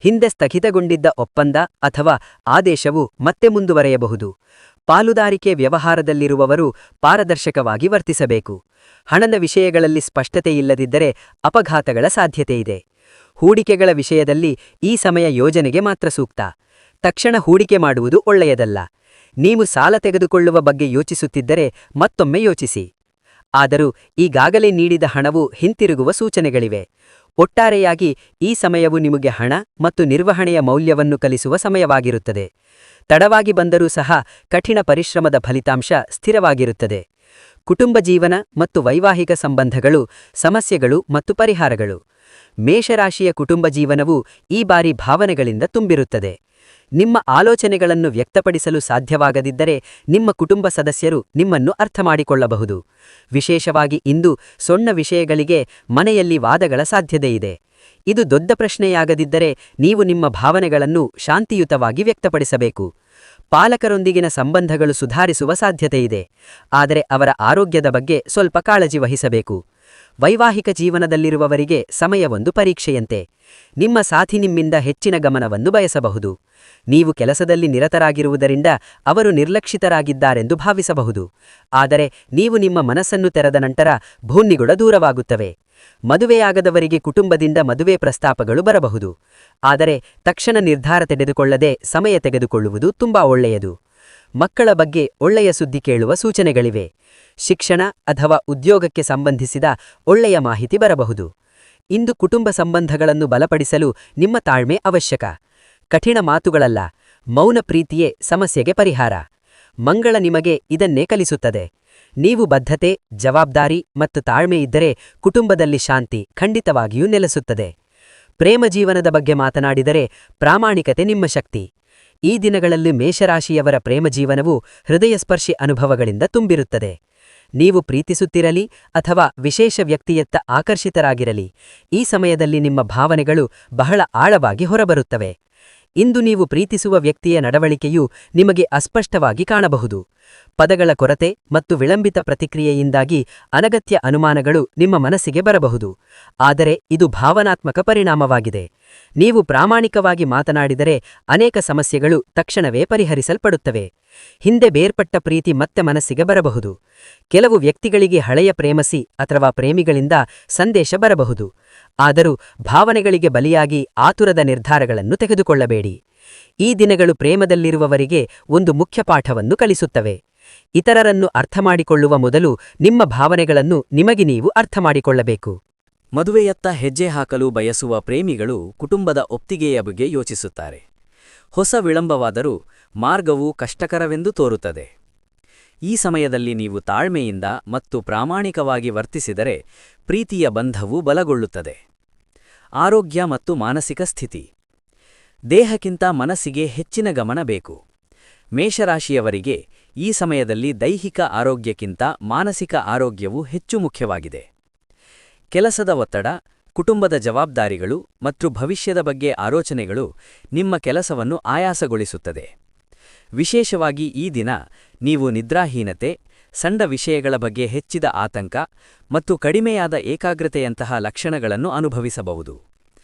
ಹಿಂದೆ ಸ್ಥಗಿತಗೊಂಡಿದ್ದ ಒಪ್ಪಂದ ಅಥವಾ ಆದೇಶವು ಮತ್ತೆ ಮುಂದುವರೆಯಬಹುದು. ಪಾಲುದಾರಿಕೆ ವ್ಯವಹಾರದಲ್ಲಿರುವವರು ಪಾರದರ್ಶಕವಾಗಿ ವರ್ತಿಸಬೇಕು. ಹಣದ ವಿಷಯಗಳಲ್ಲಿ ಸ್ಪಷ್ಟತೆಯಿಲ್ಲದಿದ್ದರೆ ಅಪಘಾತಗಳ ಸಾಧ್ಯತೆಯಿದೆ. ಹೂಡಿಕೆಗಳ ವಿಷಯದಲ್ಲಿ ಈ ಸಮಯ ಯೋಜನೆಗೆ ಮಾತ್ರ ಸೂಕ್ತ. ತಕ್ಷಣ ಹೂಡಿಕೆ ಮಾಡುವುದು ಒಳ್ಳೆಯದಲ್ಲ. ನೀವು ಸಾಲ ತೆಗೆದುಕೊಳ್ಳುವ ಬಗ್ಗೆ ಯೋಚಿಸುತ್ತಿದ್ದರೆ ಮತ್ತೊಮ್ಮೆ ಯೋಚಿಸಿ. ಆದರೂ ಈಗಾಗಲೇ ನೀಡಿದ ಹಣವು ಹಿಂತಿರುಗುವ ಸೂಚನೆಗಳಿವೆ. ಒಟ್ಟಾರೆಯಾಗಿ ಈ ಸಮಯವು ನಿಮಗೆ ಹಣ ಮತ್ತು ನಿರ್ವಹಣೆಯ ಮೌಲ್ಯವನ್ನು ಕಲಿಸುವ ಸಮಯವಾಗಿರುತ್ತದೆ. ತಡವಾಗಿ ಬಂದರೂ ಸಹ ಕಠಿಣ ಪರಿಶ್ರಮದ ಫಲಿತಾಂಶ ಸ್ಥಿರವಾಗಿರುತ್ತದೆ. ಕುಟುಂಬ ಜೀವನ ಮತ್ತು ವೈವಾಹಿಕ ಸಂಬಂಧಗಳು, ಸಮಸ್ಯೆಗಳು ಮತ್ತು ಪರಿಹಾರಗಳು. ಮೇಷರಾಶಿಯ ಕುಟುಂಬ ಜೀವನವು ಈ ಬಾರಿ ಭಾವನೆಗಳಿಂದ ತುಂಬಿರುತ್ತದೆ. ನಿಮ್ಮ ಆಲೋಚನೆಗಳನ್ನು ವ್ಯಕ್ತಪಡಿಸಲು ಸಾಧ್ಯವಾಗದಿದ್ದರೆ ನಿಮ್ಮ ಕುಟುಂಬ ಸದಸ್ಯರು ನಿಮ್ಮನ್ನು ಅರ್ಥಮಾಡಿಕೊಳ್ಳಬಹುದು. ವಿಶೇಷವಾಗಿ ಇಂದು ಸಣ್ಣ ವಿಷಯಗಳಿಗೆ ಮನೆಯಲ್ಲಿ ವಾದಗಳ ಸಾಧ್ಯತೆಯಿದೆ. ಇದು ದೊಡ್ಡ ಪ್ರಶ್ನೆಯಾಗದಿದ್ದರೆ ನೀವು ನಿಮ್ಮ ಭಾವನೆಗಳನ್ನು ಶಾಂತಿಯುತವಾಗಿ ವ್ಯಕ್ತಪಡಿಸಬೇಕು. ಪಾಲಕರೊಂದಿಗಿನ ಸಂಬಂಧಗಳು ಸುಧಾರಿಸುವ ಸಾಧ್ಯತೆಯಿದೆ, ಆದರೆ ಅವರ ಆರೋಗ್ಯದ ಬಗ್ಗೆ ಸ್ವಲ್ಪ ಕಾಳಜಿ ವಹಿಸಬೇಕು. ವೈವಾಹಿಕ ಜೀವನದಲ್ಲಿರುವವರಿಗೆ ಸಮಯವೊಂದು ಪರೀಕ್ಷೆಯಂತೆ. ನಿಮ್ಮ ಸಾಥಿ ನಿಮ್ಮಿಂದ ಹೆಚ್ಚಿನ ಗಮನವನ್ನು ಬಯಸಬಹುದು. ನೀವು ಕೆಲಸದಲ್ಲಿ ನಿರತರಾಗಿರುವುದರಿಂದ ಅವರು ನಿರ್ಲಕ್ಷಿತರಾಗಿದ್ದಾರೆಂದು ಭಾವಿಸಬಹುದು. ಆದರೆ ನೀವು ನಿಮ್ಮ ಮನಸ್ಸನ್ನು ತೆರೆದ ನಂತರ ಭೂನ್ನಿಗುಡ ದೂರವಾಗುತ್ತವೆ. ಮದುವೆಯಾಗದವರಿಗೆ ಕುಟುಂಬದಿಂದ ಮದುವೆ ಪ್ರಸ್ತಾಪಗಳು ಬರಬಹುದು. ಆದರೆ ತಕ್ಷಣ ನಿರ್ಧಾರ ತೆಗೆದುಕೊಳ್ಳದೆ ಸಮಯ ತೆಗೆದುಕೊಳ್ಳುವುದು ತುಂಬಾ ಒಳ್ಳೆಯದು. ಮಕ್ಕಳ ಬಗ್ಗೆ ಒಳ್ಳೆಯ ಸುದ್ದಿ ಕೇಳುವ ಸೂಚನೆಗಳಿವೆ. ಶಿಕ್ಷಣ ಅಥವಾ ಉದ್ಯೋಗಕ್ಕೆ ಸಂಬಂಧಿಸಿದ ಒಳ್ಳೆಯ ಮಾಹಿತಿ ಬರಬಹುದು. ಇಂದು ಕುಟುಂಬ ಸಂಬಂಧಗಳನ್ನು ಬಲಪಡಿಸಲು ನಿಮ್ಮ ತಾಳ್ಮೆ ಅವಶ್ಯಕ. ಕಠಿಣ ಮಾತುಗಳಲ್ಲ, ಮೌನ ಪ್ರೀತಿಯೇ ಸಮಸ್ಯೆಗೆ ಪರಿಹಾರ. ಮಂಗಳ ನಿಮಗೆ ಇದನ್ನೇ ಕಲಿಸುತ್ತದೆ. ನೀವು ಬದ್ಧತೆ, ಜವಾಬ್ದಾರಿ ಮತ್ತು ತಾಳ್ಮೆ ಇದ್ದರೆ ಕುಟುಂಬದಲ್ಲಿ ಶಾಂತಿ ಖಂಡಿತವಾಗಿಯೂ ನೆಲೆಸುತ್ತದೆ. ಪ್ರೇಮ ಜೀವನದ ಬಗ್ಗೆ ಮಾತನಾಡಿದರೆ ಪ್ರಾಮಾಣಿಕತೆ ನಿಮ್ಮ ಶಕ್ತಿ. ಈ ದಿನಗಳಲ್ಲಿ ಮೇಷರಾಶಿಯವರ ಪ್ರೇಮ ಜೀವನವು ಹೃದಯಸ್ಪರ್ಶಿ ಅನುಭವಗಳಿಂದ ತುಂಬಿರುತ್ತದೆ. ನೀವು ಪ್ರೀತಿಸುತ್ತಿರಲಿ ಅಥವಾ ವಿಶೇಷ ವ್ಯಕ್ತಿಯತ್ತ ಆಕರ್ಷಿತರಾಗಿರಲಿ, ಈ ಸಮಯದಲ್ಲಿ ನಿಮ್ಮ ಭಾವನೆಗಳು ಬಹಳ ಆಳವಾಗಿ ಹೊರಬರುತ್ತವೆ. ಇಂದು ನೀವು ಪ್ರೀತಿಸುವ ವ್ಯಕ್ತಿಯ ನಡವಳಿಕೆಯು ನಿಮಗೆ ಅಸ್ಪಷ್ಟವಾಗಿ ಕಾಣಬಹುದು. ಪದಗಳ ಕೊರತೆ ಮತ್ತು ವಿಳಂಬಿತ ಪ್ರತಿಕ್ರಿಯೆಯಿಂದಾಗಿ ಅನಗತ್ಯ ಅನುಮಾನಗಳು ನಿಮ್ಮ ಮನಸ್ಸಿಗೆ ಬರಬಹುದು. ಆದರೆ ಇದು ಭಾವನಾತ್ಮಕ ಪರಿಣಾಮವಾಗಿದೆ. ನೀವು ಪ್ರಾಮಾಣಿಕವಾಗಿ ಮಾತನಾಡಿದರೆ ಅನೇಕ ಸಮಸ್ಯೆಗಳು ತಕ್ಷಣವೇ ಪರಿಹರಿಸಲ್ಪಡುತ್ತವೆ. ಹಿಂದೆ ಬೇರ್ಪಟ್ಟ ಪ್ರೀತಿ ಮತ್ತೆ ಮನಸ್ಸಿಗೆ ಬರಬಹುದು. ಕೆಲವು ವ್ಯಕ್ತಿಗಳಿಗೆ ಹಳೆಯ ಪ್ರೇಮಸಿ ಅಥವಾ ಪ್ರೇಮಿಗಳಿಂದ ಸಂದೇಶ ಬರಬಹುದು. ಆದರೂ ಭಾವನೆಗಳಿಗೆ ಬಲಿಯಾಗಿ ಆತುರದ ನಿರ್ಧಾರಗಳನ್ನು ತೆಗೆದುಕೊಳ್ಳಬೇಡಿ. ಈ ದಿನಗಳು ಪ್ರೇಮದಲ್ಲಿರುವವರಿಗೆ ಒಂದು ಮುಖ್ಯ ಪಾಠವನ್ನು ಕಲಿಸುತ್ತವೆ. ಇತರರನ್ನು ಅರ್ಥಮಾಡಿಕೊಳ್ಳುವ ಮೊದಲು ನಿಮ್ಮ ಭಾವನೆಗಳನ್ನು ನಿಮಗೆ ನೀವು ಅರ್ಥಮಾಡಿಕೊಳ್ಳಬೇಕು. ಮದುವೆಯತ್ತ ಹೆಜ್ಜೆ ಹಾಕಲು ಬಯಸುವ ಪ್ರೇಮಿಗಳು ಕುಟುಂಬದ ಒಪ್ಪಿಗೆಯ ಬಗ್ಗೆ ಯೋಚಿಸುತ್ತಾರೆ. ಹೊಸ ವಿಳಂಬವಾದರೂ ಮಾರ್ಗವು ಕಷ್ಟಕರವೆಂದು ತೋರುತ್ತದೆ. ಈ ಸಮಯದಲ್ಲಿ ನೀವು ತಾಳ್ಮೆಯಿಂದ ಮತ್ತು ಪ್ರಾಮಾಣಿಕವಾಗಿ ವರ್ತಿಸಿದರೆ ಪ್ರೀತಿಯ ಬಂಧವು ಬಲಗೊಳ್ಳುತ್ತದೆ. ಆರೋಗ್ಯ ಮತ್ತು ಮಾನಸಿಕ ಸ್ಥಿತಿ. ದೇಹಕ್ಕಿಂತ ಮನಸ್ಸಿಗೆ ಹೆಚ್ಚಿನ ಗಮನ ಬೇಕು. ಮೇಷರಾಶಿಯವರಿಗೆ ಈ ಸಮಯದಲ್ಲಿ ದೈಹಿಕ ಆರೋಗ್ಯಕ್ಕಿಂತ ಮಾನಸಿಕ ಆರೋಗ್ಯವು ಹೆಚ್ಚು ಮುಖ್ಯವಾಗಿದೆ. ಕೆಲಸದ ಒತ್ತಡ, ಕುಟುಂಬದ ಜವಾಬ್ದಾರಿಗಳು ಮತ್ತು ಭವಿಷ್ಯದ ಬಗ್ಗೆ ಆಲೋಚನೆಗಳು ನಿಮ್ಮ ಕೆಲಸವನ್ನು ಆಯಾಸಗೊಳಿಸುತ್ತದೆ. ವಿಶೇಷವಾಗಿ ಈ ದಿನ ನೀವು ನಿದ್ರಾಹೀನತೆ, ಸಣ್ಣ ವಿಷಯಗಳ ಬಗ್ಗೆ ಹೆಚ್ಚಿದ ಆತಂಕ ಮತ್ತು ಕಡಿಮೆಯಾದ ಏಕಾಗ್ರತೆಯಂತಹ ಲಕ್ಷಣಗಳನ್ನು ಅನುಭವಿಸಬಹುದು.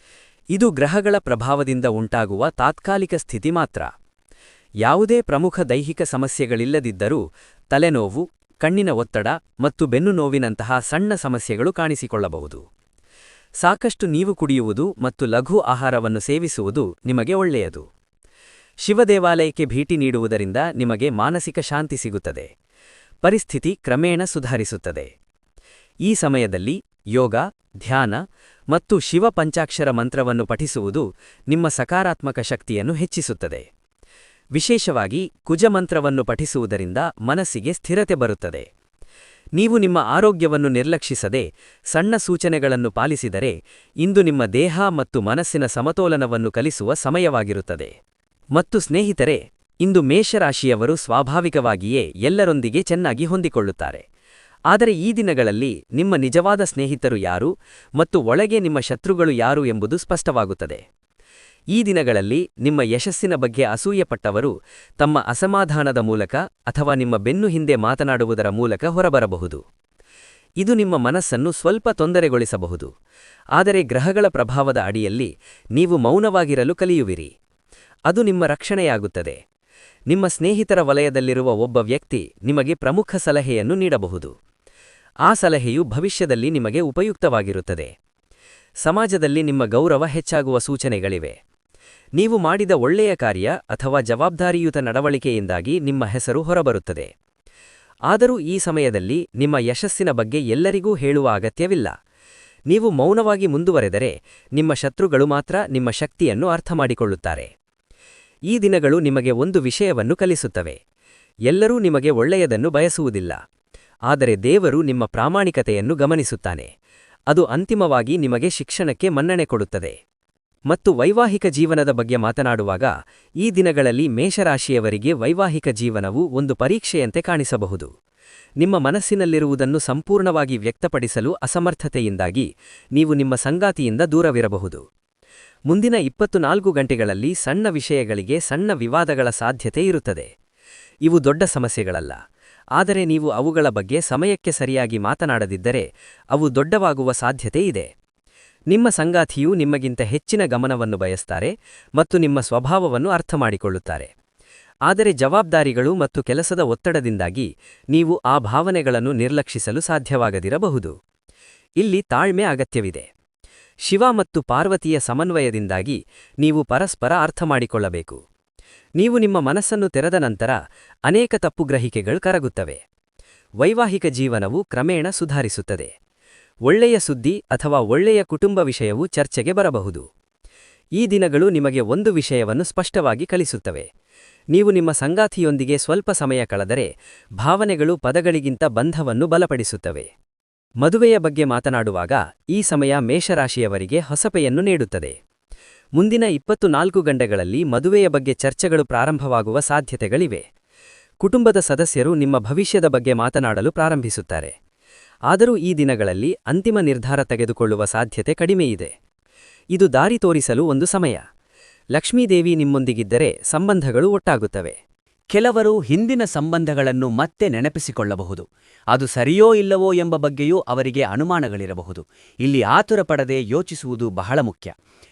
ಇದು ಗ್ರಹಗಳ ಪ್ರಭಾವದಿಂದ ಉಂಟಾಗುವ ತಾತ್ಕಾಲಿಕ ಸ್ಥಿತಿ ಮಾತ್ರ. ಯಾವುದೇ ಪ್ರಮುಖ ದೈಹಿಕ ಸಮಸ್ಯೆಗಳಿಲ್ಲದಿದ್ದರೂ ತಲೆನೋವು, ಕಣ್ಣಿನ ಒತ್ತಡ ಮತ್ತು ಬೆನ್ನು ನೋವಿನಂತಹ ಸಣ್ಣ ಸಮಸ್ಯೆಗಳು ಕಾಣಿಸಿಕೊಳ್ಳಬಹುದು. ಸಾಕಷ್ಟು ನೀರು ಕುಡಿಯುವುದು ಮತ್ತು ಲಘು ಆಹಾರವನ್ನು ಸೇವಿಸುವುದು ನಿಮಗೆ ಒಳ್ಳೆಯದು. ಶಿವದೇವಾಲಯಕ್ಕೆ ಭೇಟಿ ನೀಡುವುದರಿಂದ ನಿಮಗೆ ಮಾನಸಿಕ ಶಾಂತಿ ಸಿಗುತ್ತದೆ. ಪರಿಸ್ಥಿತಿ ಕ್ರಮೇಣ ಸುಧಾರಿಸುತ್ತದೆ. ಈ ಸಮಯದಲ್ಲಿ ಯೋಗ, ಧ್ಯಾನ ಮತ್ತು ಶಿವ ಪಂಚಾಕ್ಷರ ಮಂತ್ರವನ್ನು ಪಠಿಸುವುದು ನಿಮ್ಮ ಸಕಾರಾತ್ಮಕ ಶಕ್ತಿಯನ್ನು ಹೆಚ್ಚಿಸುತ್ತದೆ. ವಿಶೇಷವಾಗಿ ಕುಜಮಂತ್ರವನ್ನು ಪಠಿಸುವುದರಿಂದ ಮನಸ್ಸಿಗೆ ಸ್ಥಿರತೆ ಬರುತ್ತದೆ. ನೀವು ನಿಮ್ಮ ಆರೋಗ್ಯವನ್ನು ನಿರ್ಲಕ್ಷಿಸದೆ ಸಣ್ಣ ಸೂಚನೆಗಳನ್ನು ಪಾಲಿಸಿದರೆ ಇಂದು ನಿಮ್ಮ ದೇಹ ಮತ್ತು ಮನಸ್ಸಿನ ಸಮತೋಲನವನ್ನು ಕಲಿಸುವ ಸಮಯವಾಗಿರುತ್ತದೆ. ಮತ್ತು ಸ್ನೇಹಿತರೆ, ಇಂದು ಮೇಷರಾಶಿಯವರು ಸ್ವಾಭಾವಿಕವಾಗಿಯೇ ಎಲ್ಲರೊಂದಿಗೆ ಚೆನ್ನಾಗಿ ಹೊಂದಿಕೊಳ್ಳುತ್ತಾರೆ. ಆದರೆ ಈ ದಿನಗಳಲ್ಲಿ ನಿಮ್ಮ ನಿಜವಾದ ಸ್ನೇಹಿತರು ಯಾರು ಮತ್ತು ಒಳಗೆ ನಿಮ್ಮ ಶತ್ರುಗಳು ಯಾರು ಎಂಬುದು ಸ್ಪಷ್ಟವಾಗುತ್ತದೆ. ಈ ದಿನಗಳಲ್ಲಿ ನಿಮ್ಮ ಯಶಸ್ಸಿನ ಬಗ್ಗೆ ಅಸೂಯೆಪಟ್ಟವರು ತಮ್ಮ ಅಸಮಾಧಾನದ ಮೂಲಕ ಅಥವಾ ನಿಮ್ಮ ಬೆನ್ನು ಹಿಂದೆ ಮಾತನಾಡುವುದರ ಮೂಲಕ ಹೊರಬರಬಹುದು. ಇದು ನಿಮ್ಮ ಮನಸ್ಸನ್ನು ಸ್ವಲ್ಪ ತೊಂದರೆಗೊಳಿಸಬಹುದು. ಆದರೆ ಗ್ರಹಗಳ ಪ್ರಭಾವದ ಅಡಿಯಲ್ಲಿ ನೀವು ಮೌನವಾಗಿರಲು ಕಲಿಯುವಿರಿ. ಅದು ನಿಮ್ಮ ರಕ್ಷಣೆಯಾಗುತ್ತದೆ. ನಿಮ್ಮ ಸ್ನೇಹಿತರ ವಲಯದಲ್ಲಿರುವ ಒಬ್ಬ ವ್ಯಕ್ತಿ ನಿಮಗೆ ಪ್ರಮುಖ ಸಲಹೆಯನ್ನು ನೀಡಬಹುದು. ಆ ಸಲಹೆಯು ಭವಿಷ್ಯದಲ್ಲಿ ನಿಮಗೆ ಉಪಯುಕ್ತವಾಗಿರುತ್ತದೆ. ಸಮಾಜದಲ್ಲಿ ನಿಮ್ಮ ಗೌರವ ಹೆಚ್ಚಾಗುವ ಸೂಚನೆಗಳಿವೆ. ನೀವು ಮಾಡಿದ ಒಳ್ಳೆಯ ಕಾರ್ಯ ಅಥವಾ ಜವಾಬ್ದಾರಿಯುತ ನಡವಳಿಕೆಯಿಂದಾಗಿ ನಿಮ್ಮ ಹೆಸರು ಹೊರಬರುತ್ತದೆ. ಆದರೂ ಈ ಸಮಯದಲ್ಲಿ ನಿಮ್ಮ ಯಶಸ್ಸಿನ ಬಗ್ಗೆ ಎಲ್ಲರಿಗೂ ಹೇಳುವ ಅಗತ್ಯವಿಲ್ಲ. ನೀವು ಮೌನವಾಗಿ ಮುಂದುವರೆದರೆ ನಿಮ್ಮ ಶತ್ರುಗಳು ಮಾತ್ರ ನಿಮ್ಮ ಶಕ್ತಿಯನ್ನು ಅರ್ಥಮಾಡಿಕೊಳ್ಳುತ್ತಾರೆ. ಈ ದಿನಗಳು ನಿಮಗೆ ಒಂದು ವಿಷಯವನ್ನು ಕಲಿಸುತ್ತವೆ. ಎಲ್ಲರೂ ನಿಮಗೆ ಒಳ್ಳೆಯದನ್ನು ಬಯಸುವುದಿಲ್ಲ. ಆದರೆ ದೇವರು ನಿಮ್ಮ ಪ್ರಾಮಾಣಿಕತೆಯನ್ನು ಗಮನಿಸುತ್ತಾನೆ. ಅದು ಅಂತಿಮವಾಗಿ ನಿಮಗೆ ಶಿಕ್ಷಣಕ್ಕೆ ಮನ್ನಣೆ ಕೊಡುತ್ತದೆ. ಮತ್ತು ವೈವಾಹಿಕ ಜೀವನದ ಬಗ್ಗೆ ಮಾತನಾಡುವಾಗ, ಈ ದಿನಗಳಲ್ಲಿ ಮೇಷರಾಶಿಯವರಿಗೆ ವೈವಾಹಿಕ ಜೀವನವು ಒಂದು ಪರೀಕ್ಷೆಯಂತೆ ಕಾಣಿಸಬಹುದು. ನಿಮ್ಮ ಮನಸ್ಸಿನಲ್ಲಿರುವುದನ್ನು ಸಂಪೂರ್ಣವಾಗಿ ವ್ಯಕ್ತಪಡಿಸಲು ಅಸಮರ್ಥತೆಯಿಂದಾಗಿ ನೀವು ನಿಮ್ಮ ಸಂಗಾತಿಯಿಂದ ದೂರವಿರಬಹುದು. ಮುಂದಿನ 24 ಗಂಟೆಗಳಲ್ಲಿ ಸಣ್ಣ ವಿಷಯಗಳಿಗೆ ಸಣ್ಣ ವಿವಾದಗಳ ಸಾಧ್ಯತೆ ಇರುತ್ತದೆ. ಇವು ದೊಡ್ಡ ಸಮಸ್ಯೆಗಳಲ್ಲ, ಆದರೆ ನೀವು ಅವುಗಳ ಬಗ್ಗೆ ಸಮಯಕ್ಕೆ ಸರಿಯಾಗಿ ಮಾತನಾಡದಿದ್ದರೆ ಅವು ದೊಡ್ಡವಾಗುವ ಸಾಧ್ಯತೆ ಇದೆ. ನಿಮ್ಮ ಸಂಗಾತಿಯು ನಿಮಗಿಂತ ಹೆಚ್ಚಿನ ಗಮನವನ್ನು ಬಯಸ್ತಾರೆ ಮತ್ತು ನಿಮ್ಮ ಸ್ವಭಾವವನ್ನು ಅರ್ಥಮಾಡಿಕೊಳ್ಳುತ್ತಾರೆ. ಆದರೆ ಜವಾಬ್ದಾರಿಗಳು ಮತ್ತು ಕೆಲಸದ ಒತ್ತಡದಿಂದಾಗಿ ನೀವು ಆ ಭಾವನೆಗಳನ್ನು ನಿರ್ಲಕ್ಷಿಸಲು ಸಾಧ್ಯವಾಗದಿರಬಹುದು. ಇಲ್ಲಿ ತಾಳ್ಮೆ ಅಗತ್ಯವಿದೆ. ಶಿವ ಮತ್ತು ಪಾರ್ವತಿಯ ಸಮನ್ವಯದಿಂದಾಗಿ ನೀವು ಪರಸ್ಪರ ಅರ್ಥಮಾಡಿಕೊಳ್ಳಬೇಕು. ನೀವು ನಿಮ್ಮ ಮನಸ್ಸನ್ನು ತೆರೆದ ನಂತರ ಅನೇಕ ತಪ್ಪುಗ್ರಹಿಕೆಗಳು ಕರಗುತ್ತವೆ. ವೈವಾಹಿಕ ಜೀವನವು ಕ್ರಮೇಣ ಸುಧಾರಿಸುತ್ತದೆ. ಒಳ್ಳೆಯ ಸುದ್ದಿ ಅಥವಾ ಒಳ್ಳೆಯ ಕುಟುಂಬ ವಿಷಯವು ಚರ್ಚೆಗೆ ಬರಬಹುದು. ಈ ದಿನಗಳು ನಿಮಗೆ ಒಂದು ವಿಷಯವನ್ನು ಸ್ಪಷ್ಟವಾಗಿ ಕಲಿಸುತ್ತವೆ. ನೀವು ನಿಮ್ಮ ಸಂಗಾತಿಯೊಂದಿಗೆ ಸ್ವಲ್ಪ ಸಮಯ ಕಳೆದರೆ ಭಾವನೆಗಳು ಪದಗಳಿಗಿಂತ ಬಂಧವನ್ನು ಬಲಪಡಿಸುತ್ತವೆ. ಮದುವೆಯ ಬಗ್ಗೆ ಮಾತನಾಡುವಾಗ, ಈ ಸಮಯ ಮೇಷರಾಶಿಯವರಿಗೆ ಹೊಸಪೆಯನ್ನು ನೀಡುತ್ತದೆ. ಮುಂದಿನ 24 ಗಂಟೆಗಳಲ್ಲಿ ಮದುವೆಯ ಬಗ್ಗೆ ಚರ್ಚೆಗಳು ಪ್ರಾರಂಭವಾಗುವ ಸಾಧ್ಯತೆಗಳಿವೆ. ಕುಟುಂಬದ ಸದಸ್ಯರು ನಿಮ್ಮ ಭವಿಷ್ಯದ ಬಗ್ಗೆ ಮಾತನಾಡಲು ಪ್ರಾರಂಭಿಸುತ್ತಾರೆ. ಆದರೂ ಈ ದಿನಗಳಲ್ಲಿ ಅಂತಿಮ ನಿರ್ಧಾರ ತೆಗೆದುಕೊಳ್ಳುವ ಸಾಧ್ಯತೆ ಕಡಿಮೆಯಿದೆ. ಇದು ದಾರಿ ತೋರಿಸಲು ಒಂದು ಸಮಯ. ಲಕ್ಷ್ಮೀದೇವಿ ನಿಮ್ಮೊಂದಿಗಿದ್ದರೆ ಸಂಬಂಧಗಳು ಒಟ್ಟಾಗುತ್ತವೆ. ಕೆಲವರು ಹಿಂದಿನ ಸಂಬಂಧಗಳನ್ನು ಮತ್ತೆ ನೆನಪಿಸಿಕೊಳ್ಳಬಹುದು. ಅದು ಸರಿಯೋ ಇಲ್ಲವೋ ಎಂಬ ಬಗ್ಗೆಯೂ ಅವರಿಗೆ ಅನುಮಾನಗಳಿರಬಹುದು. ಇಲ್ಲಿ ಆತುರಪಡದೆ ಯೋಚಿಸುವುದು ಬಹಳ ಮುಖ್ಯ.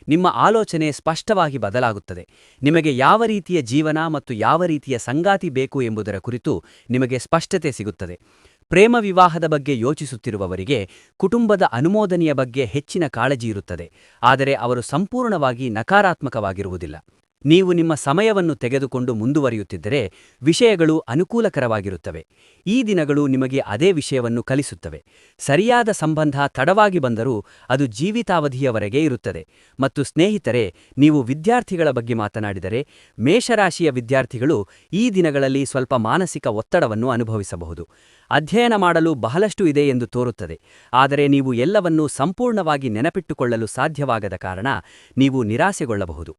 ನಿಮ್ಮ ಆಲೋಚನೆ ಸ್ಪಷ್ಟವಾಗಿ ಬದಲಾಗುತ್ತದೆ. ನಿಮಗೆ ಯಾವ ರೀತಿಯ ಜೀವನ ಮತ್ತು ಯಾವ ರೀತಿಯ ಸಂಗಾತಿ ಬೇಕು ಎಂಬುದರ ಕುರಿತು ನಿಮಗೆ ಸ್ಪಷ್ಟತೆ ಸಿಗುತ್ತದೆ. ಪ್ರೇಮ ವಿವಾಹದ ಬಗ್ಗೆ ಯೋಚಿಸುತ್ತಿರುವವರಿಗೆ ಕುಟುಂಬದ ಅನುಮೋದನೆಯ ಬಗ್ಗೆ ಹೆಚ್ಚಿನ ಕಾಳಜಿ ಇರುತ್ತದೆ, ಆದರೆ ಅವರು ಸಂಪೂರ್ಣವಾಗಿ ನಕಾರಾತ್ಮಕವಾಗಿರುವುದಿಲ್ಲ. ನೀವು ನಿಮ್ಮ ಸಮಯವನ್ನು ತೆಗೆದುಕೊಂಡು ಮುಂದುವರಿಯುತ್ತಿದ್ದರೆ ವಿಷಯಗಳು ಅನುಕೂಲಕರವಾಗಿರುತ್ತವೆ. ಈ ದಿನಗಳು ನಿಮಗೆ ಅದೇ ವಿಷಯವನ್ನು ಕಲಿಸುತ್ತವೆ. ಸರಿಯಾದ ಸಂಬಂಧ ತಡವಾಗಿ ಬಂದರೂ ಅದು ಜೀವಿತಾವಧಿಯವರೆಗೆ ಇರುತ್ತದೆ. ಮತ್ತು ಸ್ನೇಹಿತರೆ, ನೀವು ವಿದ್ಯಾರ್ಥಿಗಳ ಬಗ್ಗೆ ಮಾತನಾಡಿದರೆ, ಮೇಷರಾಶಿಯ ವಿದ್ಯಾರ್ಥಿಗಳು ಈ ದಿನಗಳಲ್ಲಿ ಸ್ವಲ್ಪ ಮಾನಸಿಕ ಒತ್ತಡವನ್ನು ಅನುಭವಿಸಬಹುದು. ಅಧ್ಯಯನ ಮಾಡಲು ಬಹಳಷ್ಟು ಇದೆ ಎಂದು ತೋರುತ್ತದೆ, ಆದರೆ ನೀವು ಎಲ್ಲವನ್ನೂ ಸಂಪೂರ್ಣವಾಗಿ ನೆನಪಿಟ್ಟುಕೊಳ್ಳಲು ಸಾಧ್ಯವಾಗದ ಕಾರಣ ನೀವು ನಿರಾಸೆಗೊಳ್ಳಬಹುದು.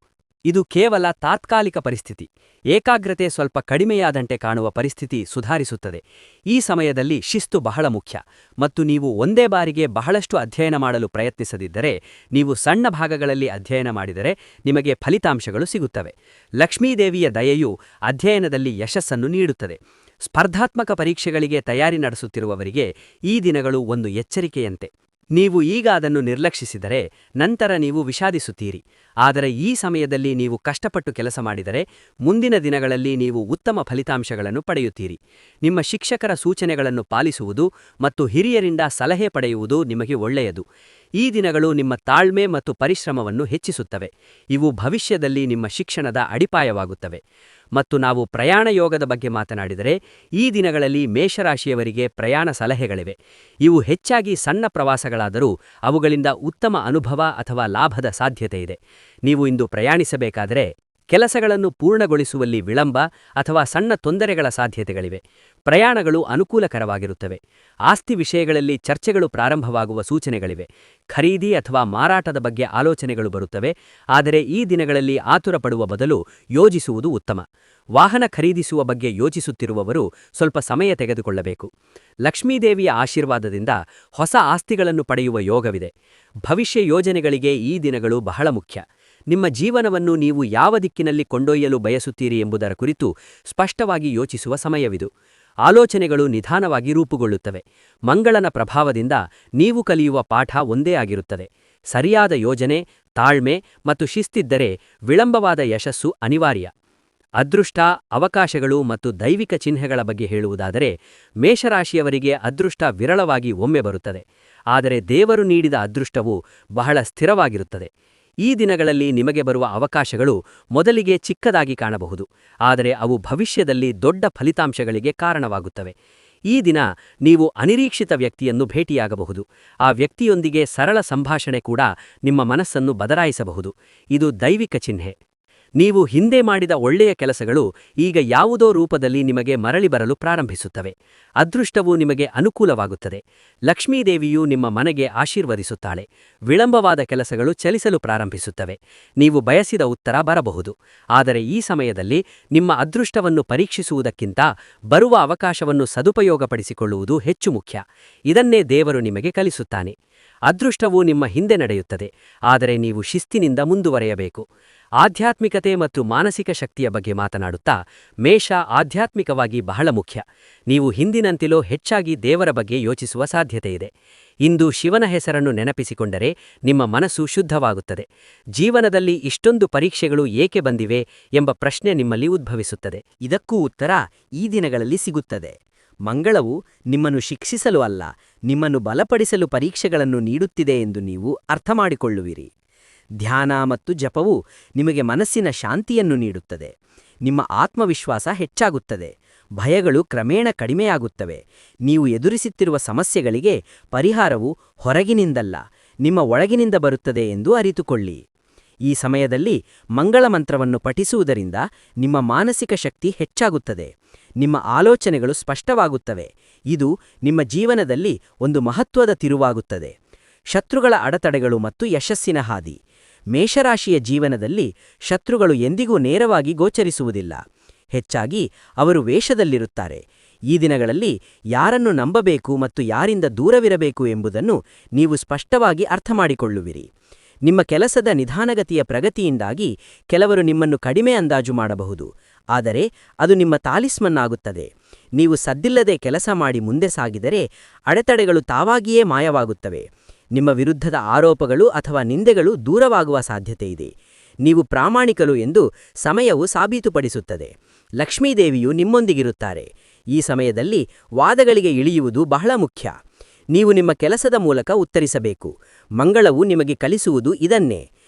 ಇದು ಕೇವಲ ತಾತ್ಕಾಲಿಕ ಪರಿಸ್ಥಿತಿ. ಏಕಾಗ್ರತೆ ಸ್ವಲ್ಪ ಕಡಿಮೆಯಾದಂತೆ ಕಾಣುವ ಪರಿಸ್ಥಿತಿ ಸುಧಾರಿಸುತ್ತದೆ. ಈ ಸಮಯದಲ್ಲಿ ಶಿಸ್ತು ಬಹಳ ಮುಖ್ಯ, ಮತ್ತು ನೀವು ಒಂದೇ ಬಾರಿಗೆ ಬಹಳಷ್ಟು ಅಧ್ಯಯನ ಮಾಡಲು ಪ್ರಯತ್ನಿಸದಿದ್ದರೆ, ನೀವು ಸಣ್ಣ ಭಾಗಗಳಲ್ಲಿ ಅಧ್ಯಯನ ಮಾಡಿದರೆ ನಿಮಗೆ ಫಲಿತಾಂಶಗಳು ಸಿಗುತ್ತವೆ. ಲಕ್ಷ್ಮೀದೇವಿಯ ದಯೆಯು ಅಧ್ಯಯನದಲ್ಲಿ ಯಶಸ್ಸನ್ನು ನೀಡುತ್ತದೆ. ಸ್ಪರ್ಧಾತ್ಮಕ ಪರೀಕ್ಷೆಗಳಿಗೆ ತಯಾರಿ ನಡೆಸುತ್ತಿರುವವರಿಗೆ ಈ ದಿನಗಳು ಒಂದು ಎಚ್ಚರಿಕೆಯಂತೆ. ನೀವು ಈಗ ಅದನ್ನು ನಿರ್ಲಕ್ಷಿಸಿದರೆ ನಂತರ ನೀವು ವಿಷಾದಿಸುತ್ತೀರಿ. ಆದರೆ ಈ ಸಮಯದಲ್ಲಿ ನೀವು ಕಷ್ಟಪಟ್ಟು ಕೆಲಸ ಮಾಡಿದರೆ ಮುಂದಿನ ದಿನಗಳಲ್ಲಿ ನೀವು ಉತ್ತಮ ಫಲಿತಾಂಶಗಳನ್ನು ಪಡೆಯುತ್ತೀರಿ. ನಿಮ್ಮ ಶಿಕ್ಷಕರ ಸೂಚನೆಗಳನ್ನು ಪಾಲಿಸುವುದು ಮತ್ತು ಹಿರಿಯರಿಂದ ಸಲಹೆ ಪಡೆಯುವುದು ನಿಮಗೆ ಒಳ್ಳೆಯದು. ಈ ದಿನಗಳು ನಿಮ್ಮ ತಾಳ್ಮೆ ಮತ್ತು ಪರಿಶ್ರಮವನ್ನು ಹೆಚ್ಚಿಸುತ್ತವೆ. ಇವು ಭವಿಷ್ಯದಲ್ಲಿ ನಿಮ್ಮ ಶಿಕ್ಷಣದ ಅಡಿಪಾಯವಾಗುತ್ತವೆ. ಮತ್ತು ನಾವು ಪ್ರಯಾಣ ಯೋಗದ ಬಗ್ಗೆ ಮಾತನಾಡಿದರೆ, ಈ ದಿನಗಳಲ್ಲಿ ಮೇಷರಾಶಿಯವರಿಗೆ ಪ್ರಯಾಣ ಸಲಹೆಗಳಿವೆ. ಇವು ಹೆಚ್ಚಾಗಿ ಸಣ್ಣ ಪ್ರವಾಸಗಳಾದರೂ ಅವುಗಳಿಂದ ಉತ್ತಮ ಅನುಭವ ಅಥವಾ ಲಾಭದ ಸಾಧ್ಯತೆಯಿದೆ. ನೀವು ಇಂದು ಪ್ರಯಾಣಿಸಬೇಕಾದರೆ ಕೆಲಸಗಳನ್ನು ಪೂರ್ಣಗೊಳಿಸುವಲ್ಲಿ ವಿಳಂಬ ಅಥವಾ ಸಣ್ಣ ತೊಂದರೆಗಳ ಸಾಧ್ಯತೆಗಳಿವೆ. ಪ್ರಯಾಣಗಳು ಅನುಕೂಲಕರವಾಗಿರುತ್ತವೆ. ಆಸ್ತಿ ವಿಷಯಗಳಲ್ಲಿ ಚರ್ಚೆಗಳು ಪ್ರಾರಂಭವಾಗುವ ಸೂಚನೆಗಳಿವೆ. ಖರೀದಿ ಅಥವಾ ಮಾರಾಟದ ಬಗ್ಗೆ ಆಲೋಚನೆಗಳು ಬರುತ್ತವೆ, ಆದರೆ ಈ ದಿನಗಳಲ್ಲಿ ಆತುರಪಡುವ ಬದಲು ಯೋಜಿಸುವುದು ಉತ್ತಮ. ವಾಹನ ಖರೀದಿಸುವ ಬಗ್ಗೆ ಯೋಚಿಸುತ್ತಿರುವವರು ಸ್ವಲ್ಪ ಸಮಯ ತೆಗೆದುಕೊಳ್ಳಬೇಕು. ಲಕ್ಷ್ಮೀದೇವಿಯ ಆಶೀರ್ವಾದದಿಂದ ಹೊಸ ಆಸ್ತಿಗಳನ್ನು ಪಡೆಯುವ ಯೋಗವಿದೆ. ಭವಿಷ್ಯ ಯೋಜನೆಗಳಿಗೆ ಈ ದಿನಗಳು ಬಹಳ ಮುಖ್ಯ. ನಿಮ್ಮ ಜೀವನವನ್ನು ನೀವು ಯಾವ ದಿಕ್ಕಿನಲ್ಲಿ ಕೊಂಡೊಯ್ಯಲು ಬಯಸುತ್ತೀರಿ ಎಂಬುದರ ಕುರಿತು ಸ್ಪಷ್ಟವಾಗಿ ಯೋಚಿಸುವ ಸಮಯವಿದು. ಆಲೋಚನೆಗಳು ನಿಧಾನವಾಗಿ ರೂಪುಗೊಳ್ಳುತ್ತವೆ. ಮಂಗಳನ ಪ್ರಭಾವದಿಂದ ನೀವು ಕಲಿಯುವ ಪಾಠ ಒಂದೇ ಆಗಿರುತ್ತದೆ. ಸರಿಯಾದ ಯೋಜನೆ, ತಾಳ್ಮೆ ಮತ್ತು ಶಿಸ್ತಿದ್ದರೆ ವಿಳಂಬವಾದ ಯಶಸ್ಸು ಅನಿವಾರ್ಯ. ಅದೃಷ್ಟ, ಅವಕಾಶಗಳು ಮತ್ತು ದೈವಿಕ ಚಿಹ್ನೆಗಳ ಬಗ್ಗೆ ಹೇಳುವುದಾದರೆ, ಮೇಷರಾಶಿಯವರಿಗೆ ಅದೃಷ್ಟ ವಿರಳವಾಗಿ ಒಮ್ಮೆ ಬರುತ್ತದೆ. ಆದರೆ ದೇವರು ನೀಡಿದ ಅದೃಷ್ಟವು ಬಹಳ ಸ್ಥಿರವಾಗಿರುತ್ತದೆ. ಈ ದಿನಗಳಲ್ಲಿ ನಿಮಗೆ ಬರುವ ಅವಕಾಶಗಳು ಮೊದಲಿಗೆ ಚಿಕ್ಕದಾಗಿ ಕಾಣಬಹುದು, ಆದರೆ ಅವು ಭವಿಷ್ಯದಲ್ಲಿ ದೊಡ್ಡ ಫಲಿತಾಂಶಗಳಿಗೆ ಕಾರಣವಾಗುತ್ತವೆ. ಈ ದಿನ ನೀವು ಅನಿರೀಕ್ಷಿತ ವ್ಯಕ್ತಿಯನ್ನು ಭೇಟಿಯಾಗಬಹುದು. ಆ ವ್ಯಕ್ತಿಯೊಂದಿಗೆ ಸರಳ ಸಂಭಾಷಣೆ ಕೂಡ ನಿಮ್ಮ ಮನಸ್ಸನ್ನು ಬದಲಾಯಿಸಬಹುದು. ಇದು ದೈವಿಕ ಚಿಹ್ನೆ. ನೀವು ಹಿಂದೆ ಮಾಡಿದ ಒಳ್ಳೆಯ ಕೆಲಸಗಳು ಈಗ ಯಾವುದೋ ರೂಪದಲ್ಲಿ ನಿಮಗೆ ಮರಳಿ ಬರಲು ಪ್ರಾರಂಭಿಸುತ್ತವೆ. ಅದೃಷ್ಟವು ನಿಮಗೆ ಅನುಕೂಲವಾಗುತ್ತದೆ. ಲಕ್ಷ್ಮೀದೇವಿಯು ನಿಮ್ಮ ಮನೆಗೆ ಆಶೀರ್ವದಿಸುತ್ತಾಳೆ. ವಿಳಂಬವಾದ ಕೆಲಸಗಳು ಚಲಿಸಲು ಪ್ರಾರಂಭಿಸುತ್ತವೆ. ನೀವು ಬಯಸಿದ ಉತ್ತರ ಬರಬಹುದು. ಆದರೆ ಈ ಸಮಯದಲ್ಲಿ ನಿಮ್ಮ ಅದೃಷ್ಟವನ್ನು ಪರೀಕ್ಷಿಸುವುದಕ್ಕಿಂತ ಬರುವ ಅವಕಾಶವನ್ನು ಸದುಪಯೋಗಪಡಿಸಿಕೊಳ್ಳುವುದು ಹೆಚ್ಚು ಮುಖ್ಯ. ಇದನ್ನೇ ದೇವರು ನಿಮಗೆ ಕಲಿಸುತ್ತಾನೆ. ಅದೃಷ್ಟವು ನಿಮ್ಮ ಹಿಂದೆ ನಡೆಯುತ್ತದೆ, ಆದರೆ ನೀವು ಶಿಸ್ತಿನಿಂದ ಮುಂದುವರೆಯಬೇಕು. ಆಧ್ಯಾತ್ಮಿಕತೆ ಮತ್ತು ಮಾನಸಿಕ ಶಕ್ತಿಯ ಬಗ್ಗೆ ಮಾತನಾಡುತ್ತಾ, ಮೇಷ ಆಧ್ಯಾತ್ಮಿಕವಾಗಿ ಬಹಳ ಮುಖ್ಯ. ನೀವು ಹಿಂದಿನಂತಿಲೋ ಹೆಚ್ಚಾಗಿ ದೇವರ ಬಗ್ಗೆ ಯೋಚಿಸುವ ಸಾಧ್ಯತೆಯಿದೆ. ಇಂದು ಶಿವನ ಹೆಸರನ್ನು ನೆನಪಿಸಿಕೊಂಡರೆ ನಿಮ್ಮ ಮನಸ್ಸು ಶುದ್ಧವಾಗುತ್ತದೆ. ಜೀವನದಲ್ಲಿ ಇಷ್ಟೊಂದು ಪರೀಕ್ಷೆಗಳು ಏಕೆ ಬಂದಿವೆ ಎಂಬ ಪ್ರಶ್ನೆ ನಿಮ್ಮಲ್ಲಿ ಉದ್ಭವಿಸುತ್ತದೆ. ಇದಕ್ಕೂ ಉತ್ತರ ಈ ದಿನಗಳಲ್ಲಿ ಸಿಗುತ್ತದೆ. ಮಂಗಳವು ನಿಮ್ಮನ್ನು ಶಿಕ್ಷಿಸಲು ಅಲ್ಲ, ನಿಮ್ಮನ್ನು ಬಲಪಡಿಸಲು ಪರೀಕ್ಷೆಗಳನ್ನು ನೀಡುತ್ತಿದೆ ಎಂದು ನೀವು ಅರ್ಥಮಾಡಿಕೊಳ್ಳುವಿರಿ. ಧ್ಯಾನ ಮತ್ತು ಜಪವು ನಿಮಗೆ ಮನಸ್ಸಿನ ಶಾಂತಿಯನ್ನು ನೀಡುತ್ತದೆ. ನಿಮ್ಮ ಆತ್ಮವಿಶ್ವಾಸ ಹೆಚ್ಚಾಗುತ್ತದೆ. ಭಯಗಳು ಕ್ರಮೇಣ ಕಡಿಮೆಯಾಗುತ್ತವೆ. ನೀವು ಎದುರಿಸುತ್ತಿರುವ ಸಮಸ್ಯೆಗಳಿಗೆ ಪರಿಹಾರವು ಹೊರಗಿನಿಂದಲ್ಲ, ನಿಮ್ಮ ಒಳಗಿನಿಂದ ಬರುತ್ತದೆ ಎಂದು ಅರಿತುಕೊಳ್ಳಿ. ಈ ಸಮಯದಲ್ಲಿ ಮಂಗಳ ಮಂತ್ರವನ್ನು ಪಠಿಸುವುದರಿಂದ ನಿಮ್ಮ ಮಾನಸಿಕ ಶಕ್ತಿ ಹೆಚ್ಚಾಗುತ್ತದೆ. ನಿಮ್ಮ ಆಲೋಚನೆಗಳು ಸ್ಪಷ್ಟವಾಗುತ್ತವೆ. ಇದು ನಿಮ್ಮ ಜೀವನದಲ್ಲಿ ಒಂದು ಮಹತ್ವದ ತಿರುವಾಗುತ್ತದೆ. ಶತ್ರುಗಳ ಅಡೆತಡೆಗಳು ಮತ್ತು ಯಶಸ್ಸಿನ ಹಾದಿ. ಮೇಷರಾಶಿಯ ಜೀವನದಲ್ಲಿ ಶತ್ರುಗಳು ಎಂದಿಗೂ ನೇರವಾಗಿ ಗೋಚರಿಸುವುದಿಲ್ಲ. ಹೆಚ್ಚಾಗಿ ಅವರು ವೇಷದಲ್ಲಿರುತ್ತಾರೆ. ಈ ದಿನಗಳಲ್ಲಿ ಯಾರನ್ನು ನಂಬಬೇಕು ಮತ್ತು ಯಾರಿಂದ ದೂರವಿರಬೇಕು ಎಂಬುದನ್ನು ನೀವು ಸ್ಪಷ್ಟವಾಗಿ ಅರ್ಥಮಾಡಿಕೊಳ್ಳುವಿರಿ. ನಿಮ್ಮ ಕೆಲಸದ ನಿಧಾನಗತಿಯ ಪ್ರಗತಿಯಿಂದಾಗಿ ಕೆಲವರು ನಿಮ್ಮನ್ನು ಕಡಿಮೆ ಅಂದಾಜು ಮಾಡಬಹುದು, ಆದರೆ ಅದು ನಿಮ್ಮ ತಾಲಿಸ್ಮನ್ನಾಗುತ್ತದೆ. ನೀವು ಸದ್ದಿಲ್ಲದೆ ಕೆಲಸ ಮಾಡಿ ಮುಂದೆ ಸಾಗಿದರೆ ಅಡೆತಡೆಗಳು ತಾವಾಗಿಯೇ ಮಾಯವಾಗುತ್ತವೆ. ನಿಮ್ಮ ವಿರುದ್ಧದ ಆರೋಪಗಳು ಅಥವಾ ನಿಂದೆಗಳು ದೂರವಾಗುವ ಸಾಧ್ಯತೆಯಿದೆ. ನೀವು ಪ್ರಾಮಾಣಿಕರು ಎಂದು ಸಮಯವು ಸಾಬೀತುಪಡಿಸುತ್ತದೆ. ಲಕ್ಷ್ಮೀದೇವಿಯು ನಿಮ್ಮೊಂದಿಗಿರುತ್ತಾರೆ. ಈ ಸಮಯದಲ್ಲಿ ವಾದಗಳಿಗೆ ಇಳಿಯುವುದು ಬಹಳ ಮುಖ್ಯ. ನೀವು ನಿಮ್ಮ ಕೆಲಸದ ಮೂಲಕ ಉತ್ತರಿಸಬೇಕು. ಮಂಗಳವು ನಿಮಗೆ ಕಲಿಸುವುದು ಇದನ್ನೇ.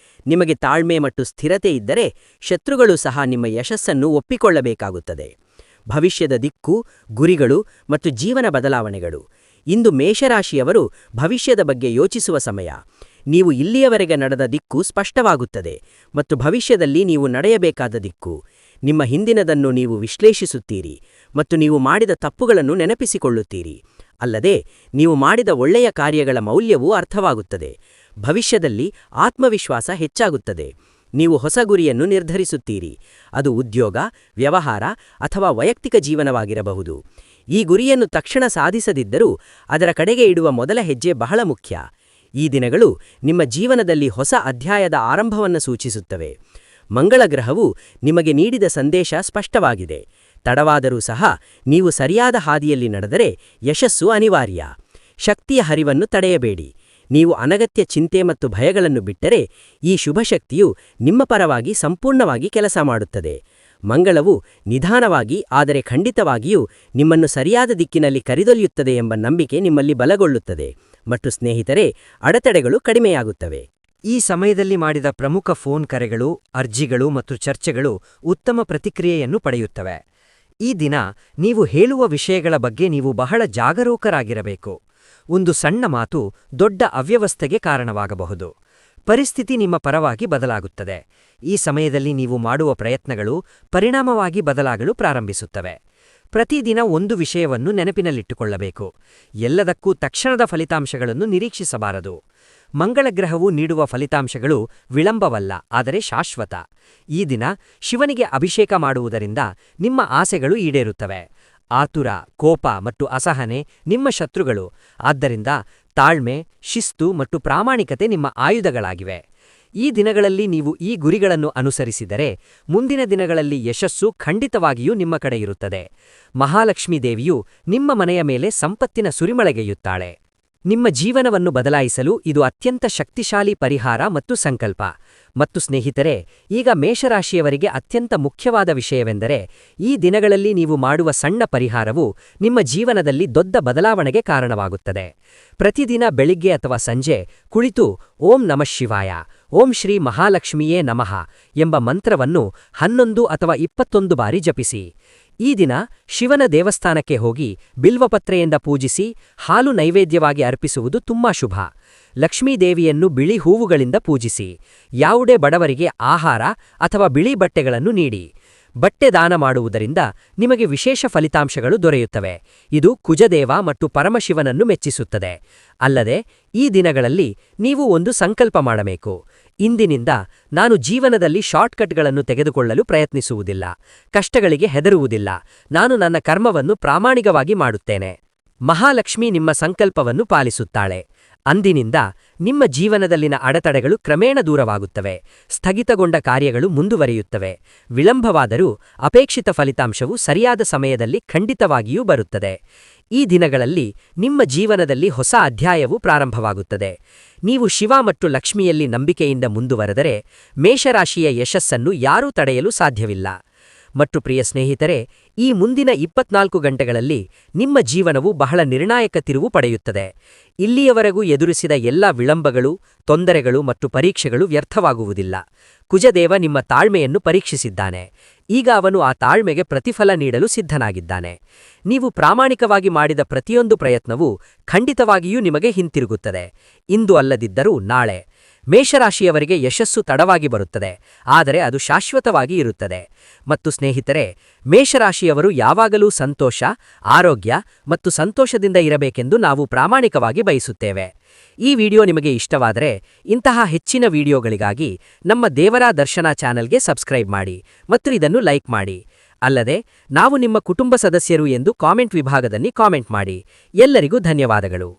ನಿಮಗೆ ತಾಳ್ಮೆ ಮತ್ತು ಸ್ಥಿರತೆ ಇದ್ದರೆ ಶತ್ರುಗಳು ಸಹ ನಿಮ್ಮ ಯಶಸ್ಸನ್ನು ಒಪ್ಪಿಕೊಳ್ಳಬೇಕಾಗುತ್ತದೆ. ಭವಿಷ್ಯದ ದಿಕ್ಕು, ಗುರಿಗಳು ಮತ್ತು ಜೀವನ ಬದಲಾವಣೆಗಳು. ಇಂದು ಮೇಷರಾಶಿಯವರು ಭವಿಷ್ಯದ ಬಗ್ಗೆ ಯೋಚಿಸುವ ಸಮಯ. ನೀವು ಇಲ್ಲಿಯವರೆಗೆ ನಡೆದ ದಿಕ್ಕು ಸ್ಪಷ್ಟವಾಗುತ್ತದೆ ಮತ್ತು ಭವಿಷ್ಯದಲ್ಲಿ ನೀವು ನಡೆಯಬೇಕಾದ ದಿಕ್ಕು. ನಿಮ್ಮ ಹಿಂದಿನದನ್ನು ನೀವು ವಿಶ್ಲೇಷಿಸುತ್ತೀರಿ ಮತ್ತು ನೀವು ಮಾಡಿದ ತಪ್ಪುಗಳನ್ನು ನೆನಪಿಸಿಕೊಳ್ಳುತ್ತೀರಿ. ಅಲ್ಲದೆ ನೀವು ಮಾಡಿದ ಒಳ್ಳೆಯ ಕಾರ್ಯಗಳ ಮೌಲ್ಯವೂ ಅರ್ಥವಾಗುತ್ತದೆ. ಭವಿಷ್ಯದಲ್ಲಿ ಆತ್ಮವಿಶ್ವಾಸ ಹೆಚ್ಚಾಗುತ್ತದೆ. ನೀವು ಹೊಸ ಗುರಿಯನ್ನು ನಿರ್ಧರಿಸುತ್ತೀರಿ. ಅದು ಉದ್ಯೋಗ, ವ್ಯವಹಾರ ಅಥವಾ ವೈಯಕ್ತಿಕ ಜೀವನವಾಗಿರಬಹುದು. ಈ ಗುರಿಯನ್ನು ತಕ್ಷಣ ಸಾಧಿಸದಿದ್ದರೂ ಅದರ ಕಡೆಗೆ ಇಡುವ ಮೊದಲ ಹೆಜ್ಜೆ ಬಹಳ ಮುಖ್ಯ. ಈ ದಿನಗಳು ನಿಮ್ಮ ಜೀವನದಲ್ಲಿ ಹೊಸ ಅಧ್ಯಾಯದ ಆರಂಭವನ್ನು ಸೂಚಿಸುತ್ತವೆ. ಮಂಗಳ ಗ್ರಹವು ನಿಮಗೆ ನೀಡಿದ ಸಂದೇಶ ಸ್ಪಷ್ಟವಾಗಿದೆ. ತಡವಾದರೂ ಸಹ ನೀವು ಸರಿಯಾದ ಹಾದಿಯಲ್ಲಿ ನಡೆದರೆ ಯಶಸ್ಸು ಅನಿವಾರ್ಯ. ಶಕ್ತಿಯ ಹರಿವನ್ನು ತಡೆಯಬೇಡಿ. ನೀವು ಅನಗತ್ಯ ಚಿಂತೆ ಮತ್ತು ಭಯಗಳನ್ನು ಬಿಟ್ಟರೆ ಈ ಶುಭಶಕ್ತಿಯು ನಿಮ್ಮ ಪರವಾಗಿ ಸಂಪೂರ್ಣವಾಗಿ ಕೆಲಸ ಮಾಡುತ್ತದೆ. ಮಂಗಳವು ನಿಧಾನವಾಗಿ ಆದರೆ ಖಂಡಿತವಾಗಿಯೂ ನಿಮ್ಮನ್ನು ಸರಿಯಾದ ದಿಕ್ಕಿನಲ್ಲಿ ಕರೆದೊಯ್ಯುತ್ತದೆ ಎಂಬ ನಂಬಿಕೆ ನಿಮ್ಮಲ್ಲಿ ಬಲಗೊಳ್ಳುತ್ತದೆ ಮತ್ತು ಸ್ನೇಹಿತರೆ, ಅಡೆತಡೆಗಳು ಕಡಿಮೆಯಾಗುತ್ತವೆ. ಈ ಸಮಯದಲ್ಲಿ ಮಾಡಿದ ಪ್ರಮುಖ ಫೋನ್ ಕರೆಗಳು, ಅರ್ಜಿಗಳು ಮತ್ತು ಚರ್ಚೆಗಳು ಉತ್ತಮ ಪ್ರತಿಕ್ರಿಯೆಯನ್ನು ಪಡೆಯುತ್ತವೆ. ಈ ದಿನ ನೀವು ಹೇಳುವ ವಿಷಯಗಳ ಬಗ್ಗೆ ನೀವು ಬಹಳ ಜಾಗರೂಕರಾಗಿರಬೇಕು. ಒಂದು ಸಣ್ಣ ಮಾತು ದೊಡ್ಡ ಅವ್ಯವಸ್ಥೆಗೆ ಕಾರಣವಾಗಬಹುದು. ಪರಿಸ್ಥಿತಿ ನಿಮ್ಮ ಪರವಾಗಿ ಬದಲಾಗುತ್ತದೆ. ಈ ಸಮಯದಲ್ಲಿ ನೀವು ಮಾಡುವ ಪ್ರಯತ್ನಗಳು ಪರಿಣಾಮವಾಗಿ ಬದಲಾಗಲು ಪ್ರಾರಂಭಿಸುತ್ತವೆ. ಪ್ರತಿದಿನ ಒಂದು ವಿಷಯವನ್ನು ನೆನಪಿನಲ್ಲಿಟ್ಟುಕೊಳ್ಳಬೇಕು. ಎಲ್ಲದಕ್ಕೂ ತಕ್ಷಣದ ಫಲಿತಾಂಶಗಳನ್ನು ನಿರೀಕ್ಷಿಸಬಾರದು. ಮಂಗಳಗ್ರಹವು ನೀಡುವ ಫಲಿತಾಂಶಗಳು ವಿಳಂಬವಲ್ಲ, ಆದರೆ ಶಾಶ್ವತ. ಈ ದಿನ ಶಿವನಿಗೆ ಅಭಿಷೇಕ ಮಾಡುವುದರಿಂದ ನಿಮ್ಮ ಆಸೆಗಳು ಈಡೇರುತ್ತವೆ. ಆತುರ, ಕೋಪ ಮತ್ತು ಅಸಹನೆ ನಿಮ್ಮ ಶತ್ರುಗಳು. ಆದ್ದರಿಂದ ತಾಳ್ಮೆ, ಶಿಸ್ತು ಮತ್ತು ಪ್ರಾಮಾಣಿಕತೆ ನಿಮ್ಮ ಆಯುಧಗಳಾಗಿವೆ. ಈ ದಿನಗಳಲ್ಲಿ ನೀವು ಈ ಗುರಿಗಳನ್ನು ಅನುಸರಿಸಿದರೆ ಮುಂದಿನ ದಿನಗಳಲ್ಲಿ ಯಶಸ್ಸು ಖಂಡಿತವಾಗಿಯೂ ನಿಮ್ಮ ಕಡೆ ಇರುತ್ತದೆ. ಮಹಾಲಕ್ಷ್ಮೀ ದೇವಿಯು ನಿಮ್ಮ ಮನೆಯ ಮೇಲೆ ಸಂಪತ್ತಿನ ಸುರಿಮಳೆಗೆಯುತ್ತಾಳೆ. ನಿಮ್ಮ ಜೀವನವನ್ನು ಬದಲಾಯಿಸಲು ಇದು ಅತ್ಯಂತ ಶಕ್ತಿಶಾಲಿ ಪರಿಹಾರ ಮತ್ತು ಸಂಕಲ್ಪ. ಮತ್ತು ಸ್ನೇಹಿತರೆ, ಈಗ ಮೇಷರಾಶಿಯವರಿಗೆ ಅತ್ಯಂತ ಮುಖ್ಯವಾದ ವಿಷಯವೆಂದರೆ, ಈ ದಿನಗಳಲ್ಲಿ ನೀವು ಮಾಡುವ ಸಣ್ಣ ಪರಿಹಾರವು ನಿಮ್ಮ ಜೀವನದಲ್ಲಿ ದೊಡ್ಡ ಬದಲಾವಣೆಗೆ ಕಾರಣವಾಗುತ್ತದೆ. ಪ್ರತಿದಿನ ಬೆಳಿಗ್ಗೆ ಅಥವಾ ಸಂಜೆ ಕುಳಿತು ಓಂ ನಮಃ ಶಿವಾಯ, ಓಂ ಶ್ರೀ ಮಹಾಲಕ್ಷ್ಮಿಯೇ ನಮಃ ಎಂಬ ಮಂತ್ರವನ್ನು 11 ಅಥವಾ 21 ಬಾರಿ ಜಪಿಸಿ. ಈ ದಿನ ಶಿವನ ದೇವಸ್ಥಾನಕ್ಕೆ ಹೋಗಿ ಬಿಲ್ವಪತ್ರೆಯಿಂದ ಪೂಜಿಸಿ ಹಾಲು ನೈವೇದ್ಯವಾಗಿ ಅರ್ಪಿಸುವುದು ತುಂಬಾ ಶುಭ. ಲಕ್ಷ್ಮೀದೇವಿಯನ್ನು ಬಿಳಿ ಹೂವುಗಳಿಂದ ಪೂಜಿಸಿ. ಯಾವುದೇ ಬಡವರಿಗೆ ಆಹಾರ ಅಥವಾ ಬಿಳಿ ಬಟ್ಟೆಗಳನ್ನು ನೀಡಿ. ಬಟ್ಟೆ ದಾನ ಮಾಡುವುದರಿಂದ ನಿಮಗೆ ವಿಶೇಷ ಫಲಿತಾಂಶಗಳು ದೊರೆಯುತ್ತವೆ. ಇದು ಕುಜದೇವ ಮತ್ತು ಪರಮಶಿವನನ್ನು ಮೆಚ್ಚಿಸುತ್ತದೆ. ಅಲ್ಲದೆ ಈ ದಿನಗಳಲ್ಲಿ ನೀವು ಒಂದು ಸಂಕಲ್ಪ ಮಾಡಬೇಕು. ಇಂದಿನಿಂದ ನಾನು ಜೀವನದಲ್ಲಿ ಶಾರ್ಟ್ಕಟ್ಗಳನ್ನು ತೆಗೆದುಕೊಳ್ಳಲು ಪ್ರಯತ್ನಿಸುವುದಿಲ್ಲ. ಕಷ್ಟಗಳಿಗೆ ಹೆದರುವುದಿಲ್ಲ. ನಾನು ನನ್ನ ಕರ್ಮವನ್ನು ಪ್ರಾಮಾಣಿಕವಾಗಿ ಮಾಡುತ್ತೇನೆ. ಮಹಾಲಕ್ಷ್ಮಿ ನಿಮ್ಮ ಸಂಕಲ್ಪವನ್ನು ಪಾಲಿಸುತ್ತಾಳೆ. ಅಂದಿನಿಂದ ನಿಮ್ಮ ಜೀವನದಲ್ಲಿನ ಅಡೆತಡೆಗಳು ಕ್ರಮೇಣ ದೂರವಾಗುತ್ತವೆ. ಸ್ಥಗಿತಗೊಂಡ ಕಾರ್ಯಗಳು ಮುಂದುವರಿಯುತ್ತವೆ. ವಿಳಂಬವಾದರೂ ಅಪೇಕ್ಷಿತ ಫಲಿತಾಂಶವು ಸರಿಯಾದ ಸಮಯದಲ್ಲಿ ಖಂಡಿತವಾಗಿಯೂ ಬರುತ್ತದೆ. ಈ ದಿನಗಳಲ್ಲಿ ನಿಮ್ಮ ಜೀವನದಲ್ಲಿ ಹೊಸ ಅಧ್ಯಾಯವು ಪ್ರಾರಂಭವಾಗುತ್ತದೆ. ನೀವು ಶಿವ ಮತ್ತು ಲಕ್ಷ್ಮಿಯಲ್ಲಿ ನಂಬಿಕೆಯಿಂದ ಮುಂದುವರೆದರೆ ಮೇಷರಾಶಿಯ ಯಶಸ್ಸನ್ನು ಯಾರೂ ತಡೆಯಲು ಸಾಧ್ಯವಿಲ್ಲ. ಮತ್ತು ಪ್ರಿಯ ಸ್ನೇಹಿತರೆ, ಈ ಮುಂದಿನ 24 ಗಂಟೆಗಳಲ್ಲಿ ನಿಮ್ಮ ಜೀವನವು ಬಹಳ ನಿರ್ಣಾಯಕ ತಿರುವು ಪಡೆಯುತ್ತದೆ. ಇಲ್ಲಿಯವರೆಗೂ ಎದುರಿಸಿದ ಎಲ್ಲ ವಿಳಂಬಗಳು, ತೊಂದರೆಗಳು ಮತ್ತು ಪರೀಕ್ಷೆಗಳು ವ್ಯರ್ಥವಾಗುವುದಿಲ್ಲ. ಕುಜದೇವ ನಿಮ್ಮ ತಾಳ್ಮೆಯನ್ನು ಪರೀಕ್ಷಿಸಿದ್ದಾನೆ. ಈಗ ಅವನು ಆ ತಾಳ್ಮೆಗೆ ಪ್ರತಿಫಲ ನೀಡಲು ಸಿದ್ಧನಾಗಿದ್ದಾನೆ. ನೀವು ಪ್ರಾಮಾಣಿಕವಾಗಿ ಮಾಡಿದ ಪ್ರತಿಯೊಂದು ಪ್ರಯತ್ನವೂ ಖಂಡಿತವಾಗಿಯೂ ನಿಮಗೆ ಹಿಂತಿರುಗುತ್ತದೆ. ಇಂದು ಅಲ್ಲದಿದ್ದರೂ ನಾಳೆ. ಮೇಷರಾಶಿಯವರಿಗೆ ಯಶಸ್ಸು ತಡವಾಗಿ ಬರುತ್ತದೆ, ಆದರೆ ಅದು ಶಾಶ್ವತವಾಗಿ ಇರುತ್ತದೆ. ಮತ್ತು ಸ್ನೇಹಿತರೆ, ಮೇಷರಾಶಿಯವರು ಯಾವಾಗಲೂ ಸಂತೋಷ, ಆರೋಗ್ಯ ಮತ್ತು ಸಂತೋಷದಿಂದ ಇರಬೇಕೆಂದು ನಾವು ಪ್ರಾಮಾಣಿಕವಾಗಿ ಬಯಸುತ್ತೇವೆ. ಈ ವಿಡಿಯೋ ನಿಮಗೆ ಇಷ್ಟವಾದರೆ ಇಂತಹ ಹೆಚ್ಚಿನ ವಿಡಿಯೋಗಳಿಗಾಗಿ ನಮ್ಮ ದೇವರ ದರ್ಶನ ಚಾನೆಲ್ಗೆ ಸಬ್ಸ್ಕ್ರೈಬ್ ಮಾಡಿ ಮತ್ತು ಇದನ್ನು ಲೈಕ್ ಮಾಡಿ. ಅಲ್ಲದೆ ನಾವು ನಿಮ್ಮ ಕುಟುಂಬ ಸದಸ್ಯರು ಎಂದು ಕಾಮೆಂಟ್ ವಿಭಾಗದಲ್ಲಿ ಕಾಮೆಂಟ್ ಮಾಡಿ. ಎಲ್ಲರಿಗೂ ಧನ್ಯವಾದಗಳು.